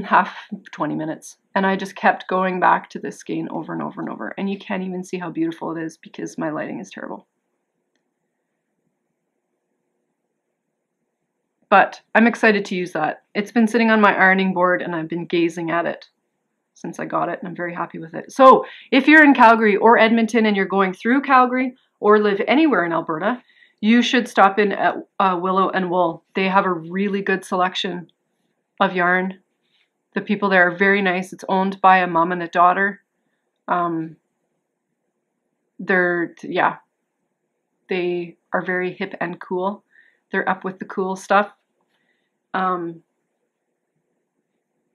Half 20 minutes, and I just kept going back to this skein over and over and over, and you can't even see how beautiful it is because my lighting is terrible. But I'm excited to use that. It's been sitting on my ironing board and I've been gazing at it since I got it, and I'm very happy with it. So if you're in Calgary or Edmonton and you're going through Calgary or live anywhere in Alberta, you should stop in at Willow and Wool. They have a really good selection of yarn. The people there are very nice. It's owned by a mom and a daughter. They are very hip and cool. They're up with the cool stuff.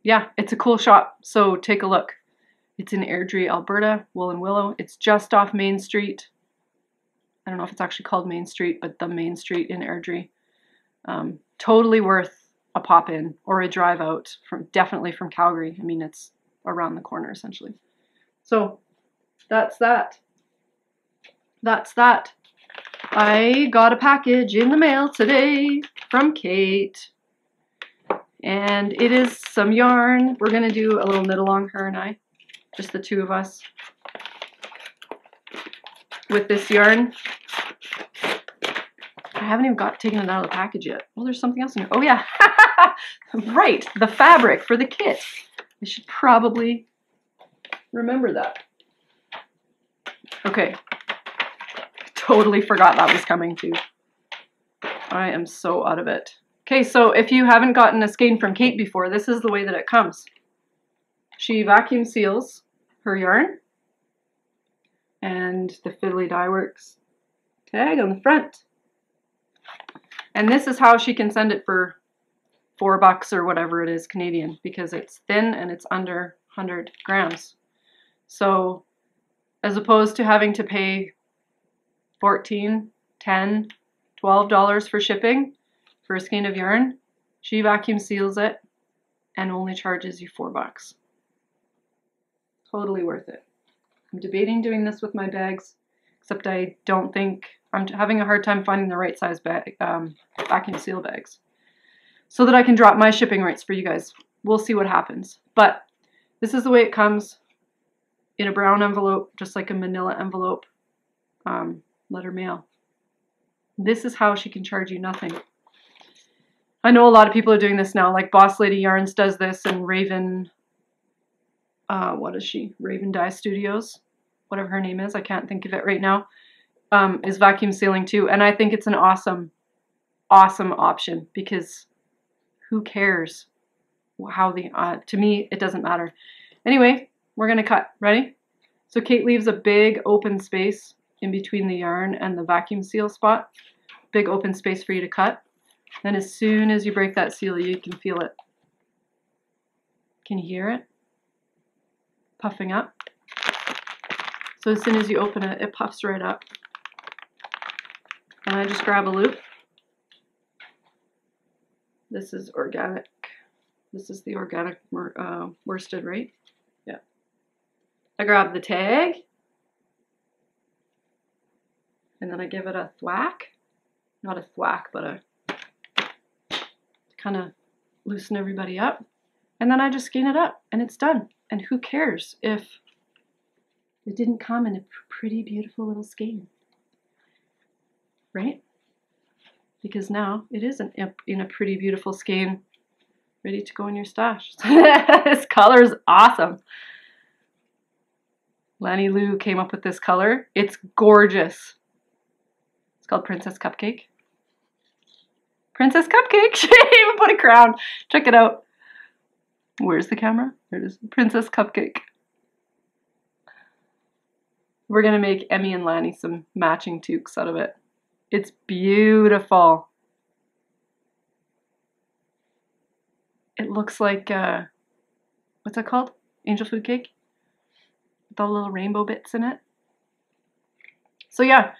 Yeah, it's a cool shop, so take a look. It's in Airdrie, Alberta, Wool and Willow. It's just off Main Street. I don't know if it's actually called Main Street, but the Main Street in Airdrie. Totally worth a pop in or a drive out, definitely from Calgary. I mean, it's around the corner essentially. So that's that. That's that. I got a package in the mail today from Kate, and it is some yarn. We're gonna do a little knit along, her and I, just the two of us, with this yarn. I haven't even taken it out of the package yet. Oh, there's something else in here. Oh yeah, right, the fabric for the kit. I should probably remember that. Okay, totally forgot that was coming too. I am so out of it. Okay, so if you haven't gotten a skein from Kate before, this is the way that it comes. She vacuum seals her yarn, and the Fiddly Dye Works tag on the front. And this is how she can send it for $4 or whatever it is Canadian, because it's thin and it's under 100 grams. So as opposed to having to pay $14, $10, $12 for shipping for a skein of yarn, she vacuum seals it and only charges you $4. Totally worth it. I'm debating doing this with my bags, except I don't think, I'm having a hard time finding the right size bag, vacuum seal bags, so that I can drop my shipping rates for you guys. We'll see what happens. But this is the way it comes in a brown envelope, just like a manila envelope, letter mail. This is how she can charge you nothing. I know a lot of people are doing this now, like Boss Lady Yarns does this, and Raven, what is she? Raven Dye Studios, whatever her name is, I can't think of it right now, is vacuum sealing too. And I think it's an awesome, awesome option, because who cares how to me, it doesn't matter. Anyway, we're gonna cut. Ready? So Kate leaves a big open space in between the yarn and the vacuum seal spot. Big open space for you to cut. Then as soon as you break that seal, you can feel it. Can you hear it? Puffing up. So as soon as you open it, it puffs right up. And I just grab a loop. This is organic. This is the organic worsted, right? Yeah. I grab the tag, and then I give it a thwack. Not a thwack, but a kind of loosen everybody up. And then I just skein it up, and it's done. And who cares if it didn't come in a pretty beautiful little skein, right? Because now it is in a pretty beautiful skein, ready to go in your stash. This color is awesome. Lanny Lou came up with this color. It's gorgeous. It's called Princess Cupcake. Princess Cupcake. She even put a crown. Check it out. Where's the camera? There it is. Princess Cupcake. We're going to make Emmy and Lanny some matching toques out of it. It's beautiful. It looks like, what's that called? angel food cake with all the little rainbow bits in it. So yeah,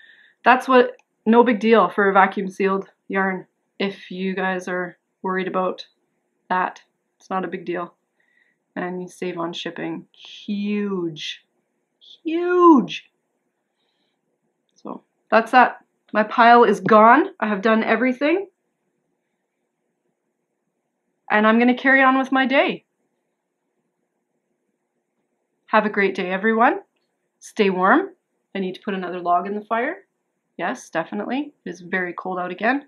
that's what, no big deal for a vacuum sealed yarn. If you guys are worried about that, it's not a big deal. And you save on shipping. Huge. Huge. So that's that. My pile is gone. I have done everything. And I'm going to carry on with my day. Have a great day, everyone. Stay warm. I need to put another log in the fire. Yes, definitely. It is very cold out again.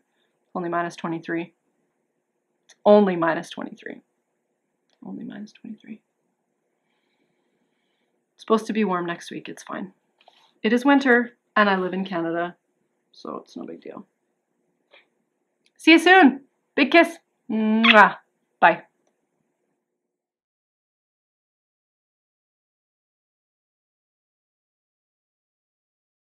Only minus 23. It's only minus 23. Only minus 23. It's supposed to be warm next week. It's fine. It is winter, and I live in Canada, so it's no big deal. See you soon. Big kiss. Mwah. Bye.